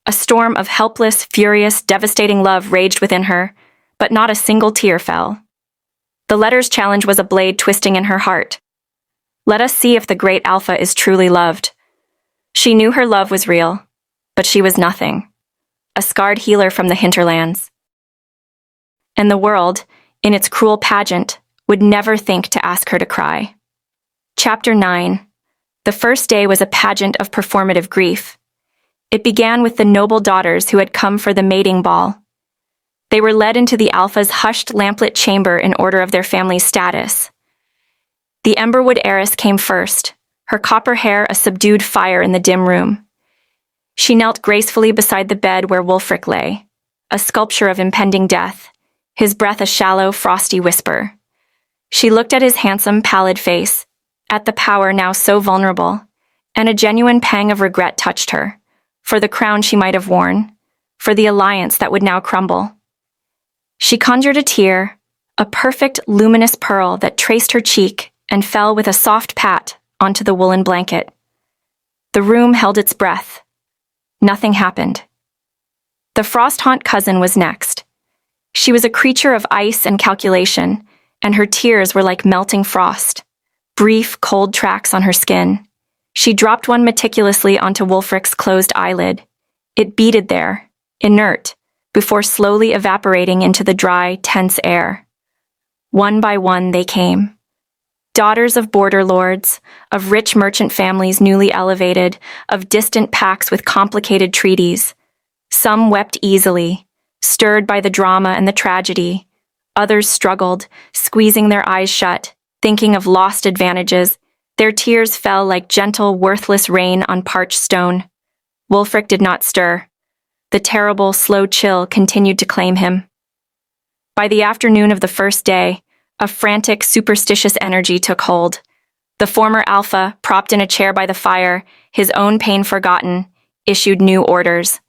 A storm of helpless, furious, devastating love raged within her, but not a single tear fell. The letter's challenge was a blade twisting in her heart. Let us see if the great Alpha is truly loved. She knew her love was real, but she was nothing. A scarred healer from the hinterlands. And the world, in its cruel pageant, would never think to ask her to cry. Chapter 9. The first day was a pageant of performative grief. It began with the noble daughters who had come for the mating ball. They were led into the Alpha's hushed lamplit chamber in order of their family's status. The Emberwood heiress came first, her copper hair a subdued fire in the dim room. She knelt gracefully beside the bed where Wulfric lay, a sculpture of impending death, his breath a shallow, frosty whisper. She looked at his handsome, pallid face, at the power now so vulnerable, and a genuine pang of regret touched her, for the crown she might have worn, for the alliance that would now crumble. She conjured a tear, a perfect, luminous pearl that traced her cheek and fell with a soft pat onto the woolen blanket. The room held its breath. Nothing happened. The frost-haunt cousin was next. She was a creature of ice and calculation, and her tears were like melting frost, brief, cold tracks on her skin. She dropped one meticulously onto Wulfric's closed eyelid. It beaded there, inert, before slowly evaporating into the dry, tense air. One by one they came. Daughters of border lords, of rich merchant families newly elevated, of distant packs with complicated treaties. Some wept easily, stirred by the drama and the tragedy. Others struggled, squeezing their eyes shut, thinking of lost advantages. Their tears fell like gentle, worthless rain on parched stone. Wulfric did not stir. The terrible, slow chill continued to claim him. By the afternoon of the first day, a frantic, superstitious energy took hold. The former Alpha, propped in a chair by the fire, his own pain forgotten, issued new orders.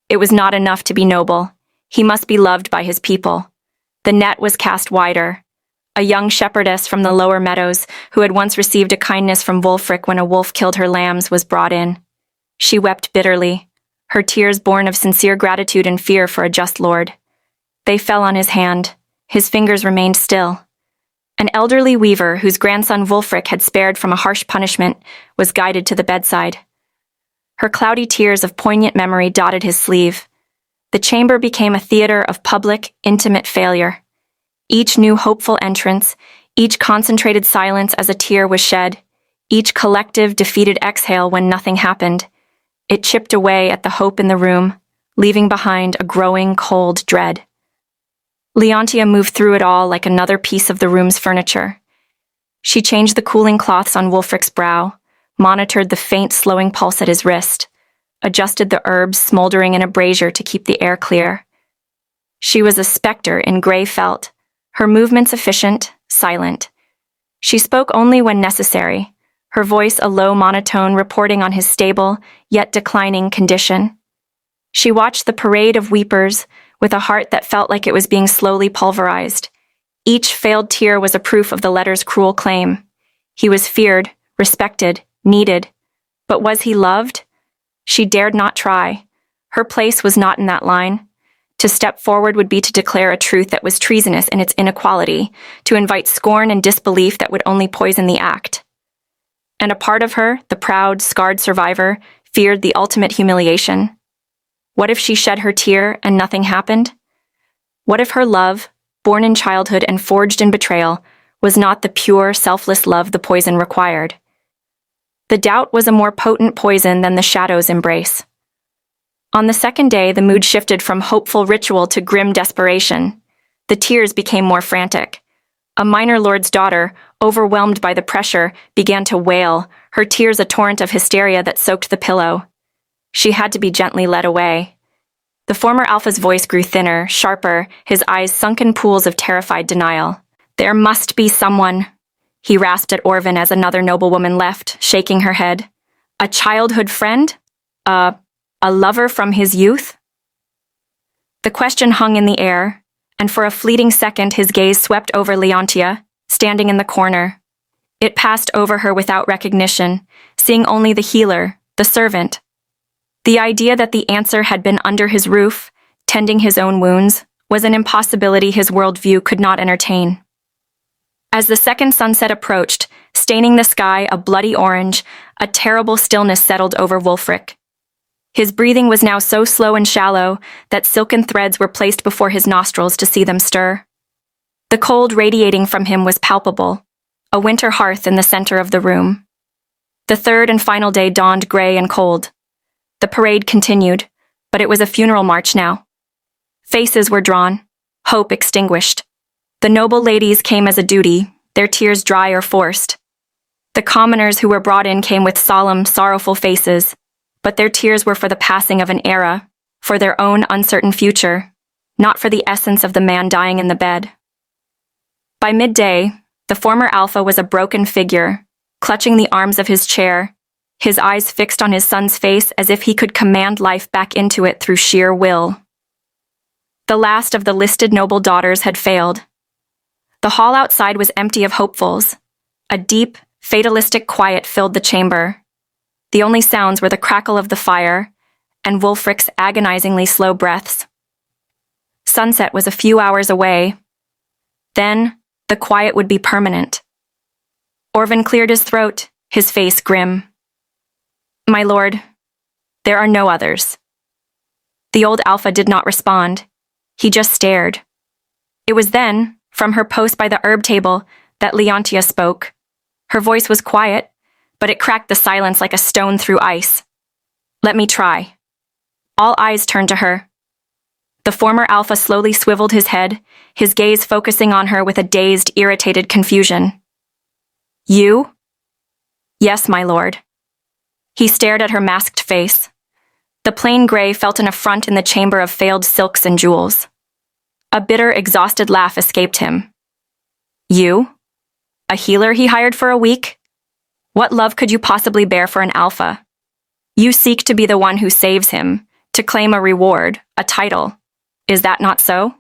It was not enough to be noble. He must be loved by his people. The net was cast wider. A young shepherdess from the lower meadows, who had once received a kindness from Wulfric when a wolf killed her lambs, was brought in. She wept bitterly, her tears born of sincere gratitude and fear for a just lord. They fell on his hand. His fingers remained still. An elderly weaver, whose grandson Wulfric had spared from a harsh punishment, was guided to the bedside. Her cloudy tears of poignant memory dotted his sleeve. The chamber became a theater of public, intimate failure. Each new hopeful entrance, each concentrated silence as a tear was shed, each collective, defeated exhale when nothing happened. It chipped away at the hope in the room, leaving behind a growing, cold dread. Leontia moved through it all like another piece of the room's furniture. She changed the cooling cloths on Wulfric's brow, monitored the faint, slowing pulse at his wrist, adjusted the herbs smoldering in a brazier to keep the air clear. She was a specter in gray felt, her movements efficient, silent. She spoke only when necessary, her voice a low monotone reporting on his stable, yet declining condition. She watched the parade of weepers with a heart that felt like it was being slowly pulverized. Each failed tear was a proof of the letter's cruel claim. He was feared, respected, needed. But was he loved? She dared not try. Her place was not in that line. To step forward would be to declare a truth that was treasonous in its inequality, to invite scorn and disbelief that would only poison the act. And a part of her, the proud, scarred survivor, feared the ultimate humiliation. What if she shed her tear and nothing happened? What if her love, born in childhood and forged in betrayal, was not the pure, selfless love the poison required? The doubt was a more potent poison than the shadow's embrace. On the second day, the mood shifted from hopeful ritual to grim desperation. The tears became more frantic. A minor lord's daughter, overwhelmed by the pressure, began to wail, her tears a torrent of hysteria that soaked the pillow. She had to be gently led away. The former alpha's voice grew thinner, sharper, his eyes sunken pools of terrified denial. "There must be someone," he rasped at Orvin as another noblewoman left, shaking her head. "A childhood friend? A lover from his youth?" The question hung in the air, and for a fleeting second his gaze swept over Leontia, standing in the corner. It passed over her without recognition, seeing only the healer, the servant. The idea that the answer had been under his roof, tending his own wounds, was an impossibility his worldview could not entertain. As the second sunset approached, staining the sky a bloody orange, a terrible stillness settled over Wulfric. His breathing was now so slow and shallow that silken threads were placed before his nostrils to see them stir. The cold radiating from him was palpable, a winter hearth in the center of the room. The third and final day dawned gray and cold. The parade continued, but it was a funeral march now. Faces were drawn, hope extinguished. The noble ladies came as a duty, their tears dry or forced. The commoners who were brought in came with solemn, sorrowful faces, but their tears were for the passing of an era, for their own uncertain future, not for the essence of the man dying in the bed. By midday, the former alpha was a broken figure, clutching the arms of his chair, his eyes fixed on his son's face as if he could command life back into it through sheer will. The last of the listed noble daughters had failed. The hall outside was empty of hopefuls. A deep, fatalistic quiet filled the chamber. The only sounds were the crackle of the fire and Wulfric's agonizingly slow breaths. Sunset was a few hours away. Then, the quiet would be permanent. Orvin cleared his throat, his face grim. "My lord, there are no others." The old alpha did not respond. He just stared. It was then, from her post by the herb table, that Leontia spoke. Her voice was quiet, but it cracked the silence like a stone through ice. "Let me try." All eyes turned to her. The former alpha slowly swiveled his head, his gaze focusing on her with a dazed, irritated confusion. "You?" "Yes, my lord." He stared at her masked face. The plain gray felt an affront in the chamber of failed silks and jewels. A bitter, exhausted laugh escaped him. "You? A healer he hired for a week? What love could you possibly bear for an alpha? You seek to be the one who saves him, to claim a reward, a title. Is that not so?"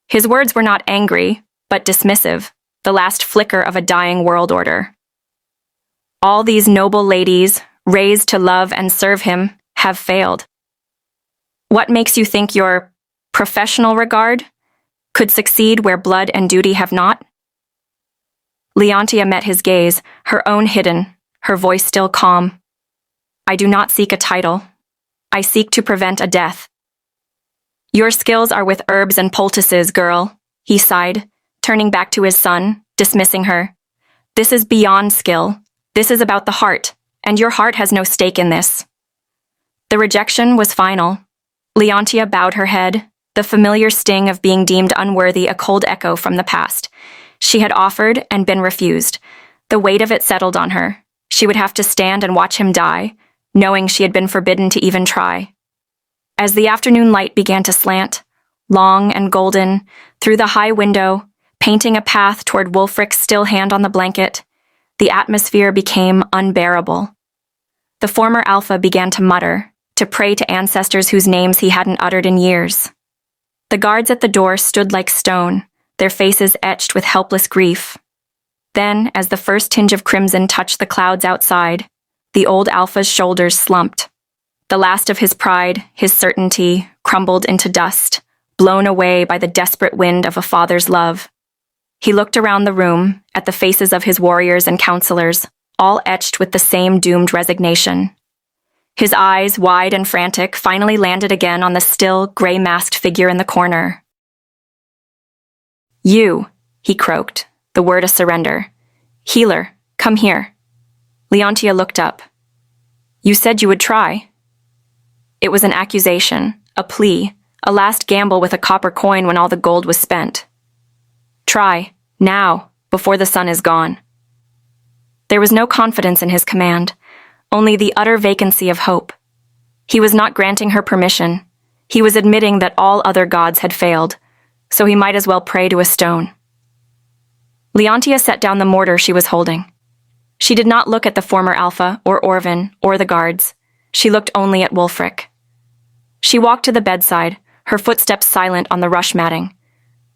His words were not angry, but dismissive, the last flicker of a dying world order. All these noble ladies, raised to love and serve him, have failed. What makes you think your professional regard could succeed where blood and duty have not? Leontia met his gaze, her own hidden, her voice still calm. "I do not seek a title. I seek to prevent a death." "Your skills are with herbs and poultices, girl," he sighed, turning back to his son, dismissing her. "This is beyond skill. This is about the heart, and your heart has no stake in this." The rejection was final. Leontia bowed her head, the familiar sting of being deemed unworthy a cold echo from the past. She had offered and been refused. The weight of it settled on her. She would have to stand and watch him die, knowing she had been forbidden to even try. As the afternoon light began to slant, long and golden, through the high window, painting a path toward Wulfric's still hand on the blanket, the atmosphere became unbearable. The former alpha began to mutter, to pray to ancestors whose names he hadn't uttered in years. The guards at the door stood like stone, their faces etched with helpless grief. Then, as the first tinge of crimson touched the clouds outside, the old alpha's shoulders slumped. The last of his pride, his certainty, crumbled into dust, blown away by the desperate wind of a father's love. He looked around the room, at the faces of his warriors and counselors, all etched with the same doomed resignation. His eyes, wide and frantic, finally landed again on the still, gray-masked figure in the corner. "You," he croaked, the word a surrender. "Healer, come here." Leontia looked up. "You said you would try." It was an accusation, a plea, a last gamble with a copper coin when all the gold was spent. "Try, now, before the sun is gone." There was no confidence in his command, only the utter vacancy of hope. He was not granting her permission. He was admitting that all other gods had failed, so he might as well pray to a stone. Leontia set down the mortar she was holding. She did not look at the former alpha, or Orvin, or the guards. She looked only at Wulfric. She walked to the bedside, her footsteps silent on the rush matting.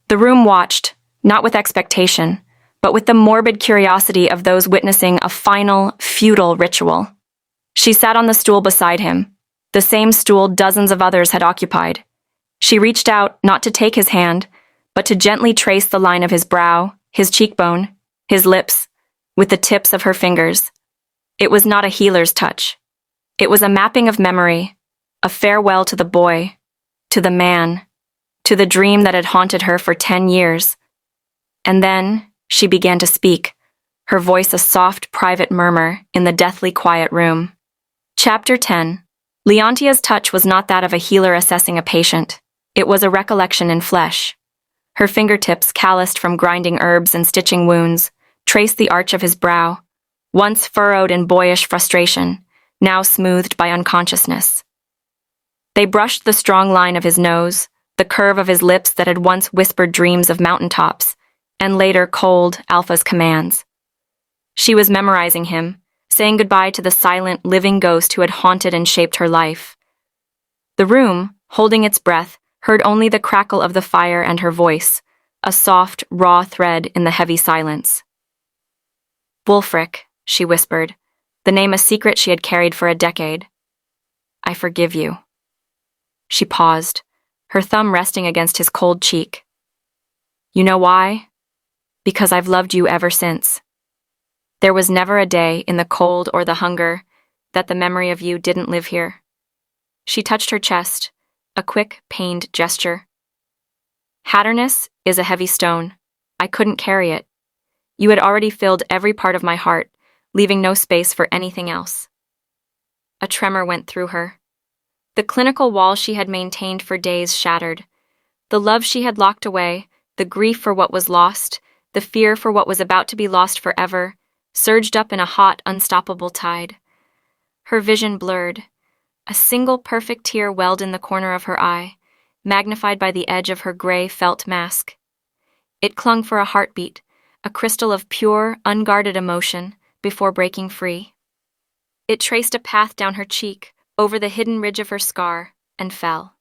The room watched, not with expectation, but with the morbid curiosity of those witnessing a final, futile ritual. She sat on the stool beside him, the same stool dozens of others had occupied. She reached out not to take his hand, but to gently trace the line of his brow, his cheekbone, his lips, with the tips of her fingers. It was not a healer's touch. It was a mapping of memory, a farewell to the boy, to the man, to the dream that had haunted her for 10 years. And then she began to speak, her voice a soft, private murmur in the deathly quiet room. Chapter 10. Leontia's touch was not that of a healer assessing a patient. It was a recollection in flesh. Her fingertips, calloused from grinding herbs and stitching wounds, traced the arch of his brow, once furrowed in boyish frustration, now smoothed by unconsciousness. They brushed the strong line of his nose, the curve of his lips that had once whispered dreams of mountaintops, and later cold Alpha's commands. She was memorizing him, saying goodbye to the silent, living ghost who had haunted and shaped her life. The room, holding its breath, heard only the crackle of the fire and her voice, a soft, raw thread in the heavy silence. "Wulfric," she whispered, the name a secret she had carried for a decade. "I forgive you." She paused, her thumb resting against his cold cheek. "You know why? Because I've loved you ever since. There was never a day in the cold or the hunger that the memory of you didn't live here." She touched her chest, a quick, pained gesture. "Hatterness is a heavy stone. I couldn't carry it. You had already filled every part of my heart, leaving no space for anything else." A tremor went through her. The clinical wall she had maintained for days shattered. The love she had locked away, the grief for what was lost, the fear for what was about to be lost forever, surged up in a hot, unstoppable tide. Her vision blurred. A single perfect tear welled in the corner of her eye, magnified by the edge of her gray felt mask. It clung for a heartbeat, a crystal of pure, unguarded emotion, before breaking free. It traced a path down her cheek, over the hidden ridge of her scar, and fell.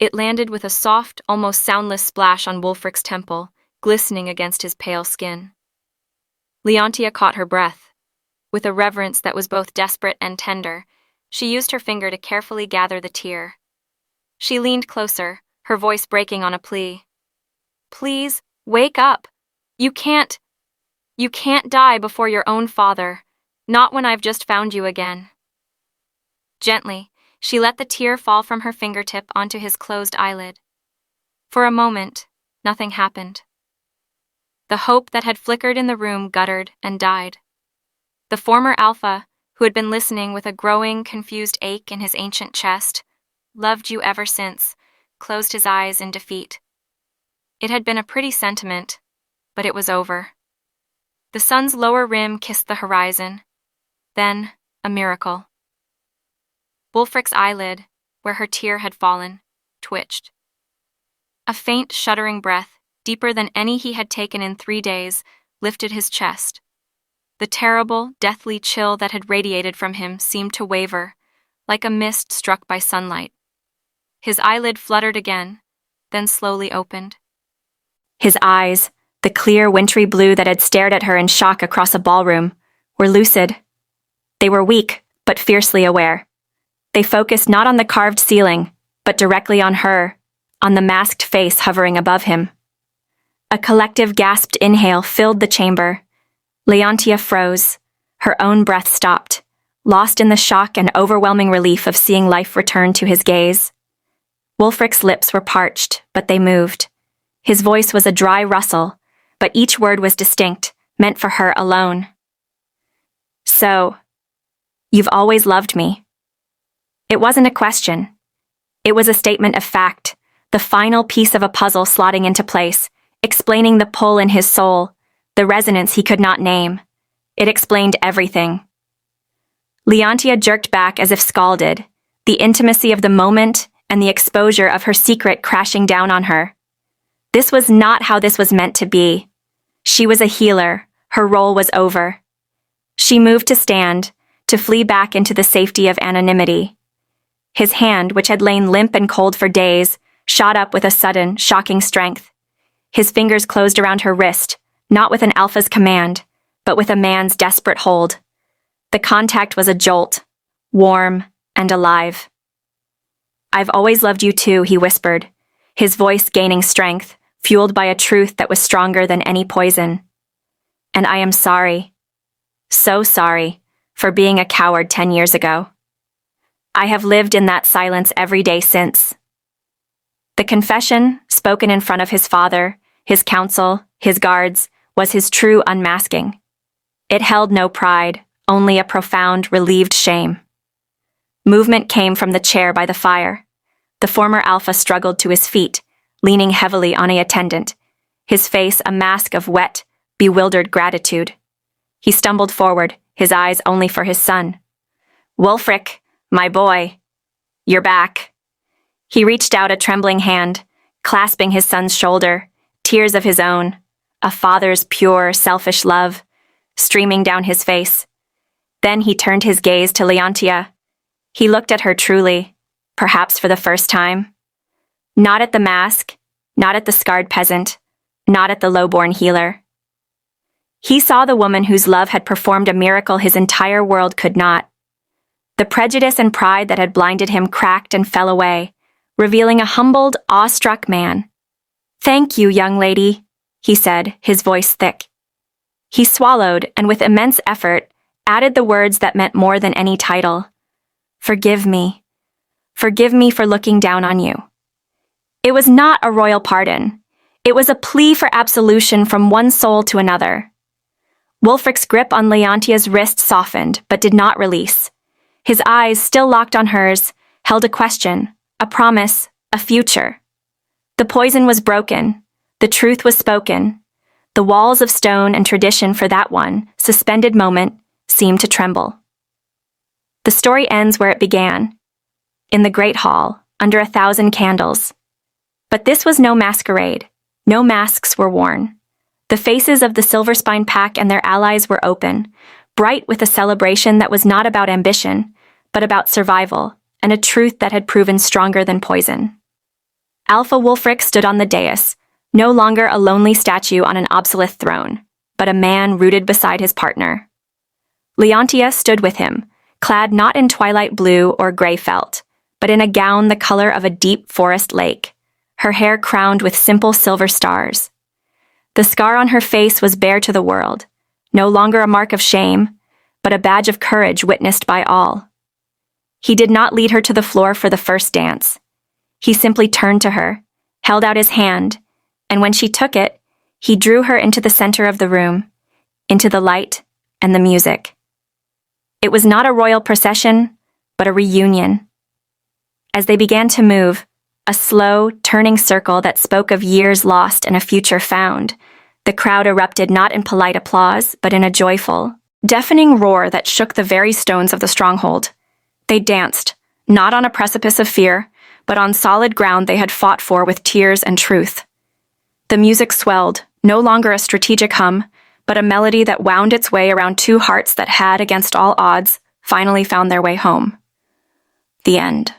It landed with a soft, almost soundless splash on Wulfric's temple, glistening against his pale skin. Leontia caught her breath. With a reverence that was both desperate and tender, she used her finger to carefully gather the tear. She leaned closer, her voice breaking on a plea. "Please, wake up! You can't die before your own father, not when I've just found you again." Gently, she let the tear fall from her fingertip onto his closed eyelid. For a moment, nothing happened. The hope that had flickered in the room guttered and died. The former Alpha, who had been listening with a growing, confused ache in his ancient chest, "Loved you ever since," closed his eyes in defeat. It had been a pretty sentiment, but it was over. The sun's lower rim kissed the horizon. Then, a miracle. Wulfric's eyelid, where her tear had fallen, twitched. A faint, shuddering breath, deeper than any he had taken in 3 days, lifted his chest. The terrible, deathly chill that had radiated from him seemed to waver, like a mist struck by sunlight. His eyelid fluttered again, then slowly opened. His eyes, the clear, wintry blue that had stared at her in shock across a ballroom, were lucid. They were weak, but fiercely aware. They focused not on the carved ceiling, but directly on her, on the masked face hovering above him. A collective gasped inhale filled the chamber. Leontia froze. Her own breath stopped, lost in the shock and overwhelming relief of seeing life return to his gaze. Wulfric's lips were parched, but they moved. His voice was a dry rustle, but each word was distinct, meant for her alone. So, you've always loved me. It wasn't a question. It was a statement of fact, the final piece of a puzzle slotting into place, explaining the pull in his soul, the resonance he could not name. It explained everything. Leontia jerked back as if scalded, the intimacy of the moment and the exposure of her secret crashing down on her. This was not how this was meant to be. She was a healer. Her role was over. She moved to stand, to flee back into the safety of anonymity. His hand, which had lain limp and cold for days, shot up with a sudden, shocking strength. His fingers closed around her wrist, not with an alpha's command, but with a man's desperate hold. The contact was a jolt, warm and alive. "I've always loved you too," he whispered, his voice gaining strength, fueled by a truth that was stronger than any poison. "And I am sorry, so sorry, for being a coward 10 years ago. I have lived in that silence every day since." The confession, spoken in front of his father, his council, his guards, was his true unmasking. It held no pride, only a profound, relieved shame. Movement came from the chair by the fire. The former alpha struggled to his feet, leaning heavily on an attendant, his face a mask of wet, bewildered gratitude. He stumbled forward, his eyes only for his son. "Wulfric, my boy, you're back." He reached out a trembling hand, clasping his son's shoulder, tears of his own, a father's pure, selfish love, streaming down his face. Then he turned his gaze to Leontia. He looked at her truly, perhaps for the first time. Not at the mask, not at the scarred peasant, not at the low-born healer. He saw the woman whose love had performed a miracle his entire world could not. The prejudice and pride that had blinded him cracked and fell away, revealing a humbled, awestruck man. "Thank you, young lady," he said, his voice thick. He swallowed, and with immense effort, added the words that meant more than any title. "Forgive me. Forgive me for looking down on you." It was not a royal pardon. It was a plea for absolution from one soul to another. Wulfric's grip on Leontia's wrist softened, but did not release. His eyes, still locked on hers, held a question, a promise, a future. The poison was broken. The truth was spoken. The walls of stone and tradition for that one, suspended moment, seemed to tremble. The story ends where it began, in the great hall, under 1,000 candles. But this was no masquerade. No masks were worn. The faces of the Silverspine Pack and their allies were open, bright with a celebration that was not about ambition, but about survival, and a truth that had proven stronger than poison. Alpha Wulfric stood on the dais, no longer a lonely statue on an obsolete throne, but a man rooted beside his partner. Leontia stood with him, clad not in twilight blue or gray felt, but in a gown the color of a deep forest lake, her hair crowned with simple silver stars. The scar on her face was bare to the world, no longer a mark of shame, but a badge of courage witnessed by all. He did not lead her to the floor for the first dance. He simply turned to her, held out his hand, and when she took it, he drew her into the center of the room, into the light and the music. It was not a royal procession, but a reunion. As they began to move, a slow, turning circle that spoke of years lost and a future found, the crowd erupted not in polite applause, but in a joyful, deafening roar that shook the very stones of the stronghold. They danced, not on a precipice of fear, but on solid ground they had fought for with tears and truth. The music swelled, no longer a strategic hum, but a melody that wound its way around two hearts that had, against all odds, finally found their way home. The end.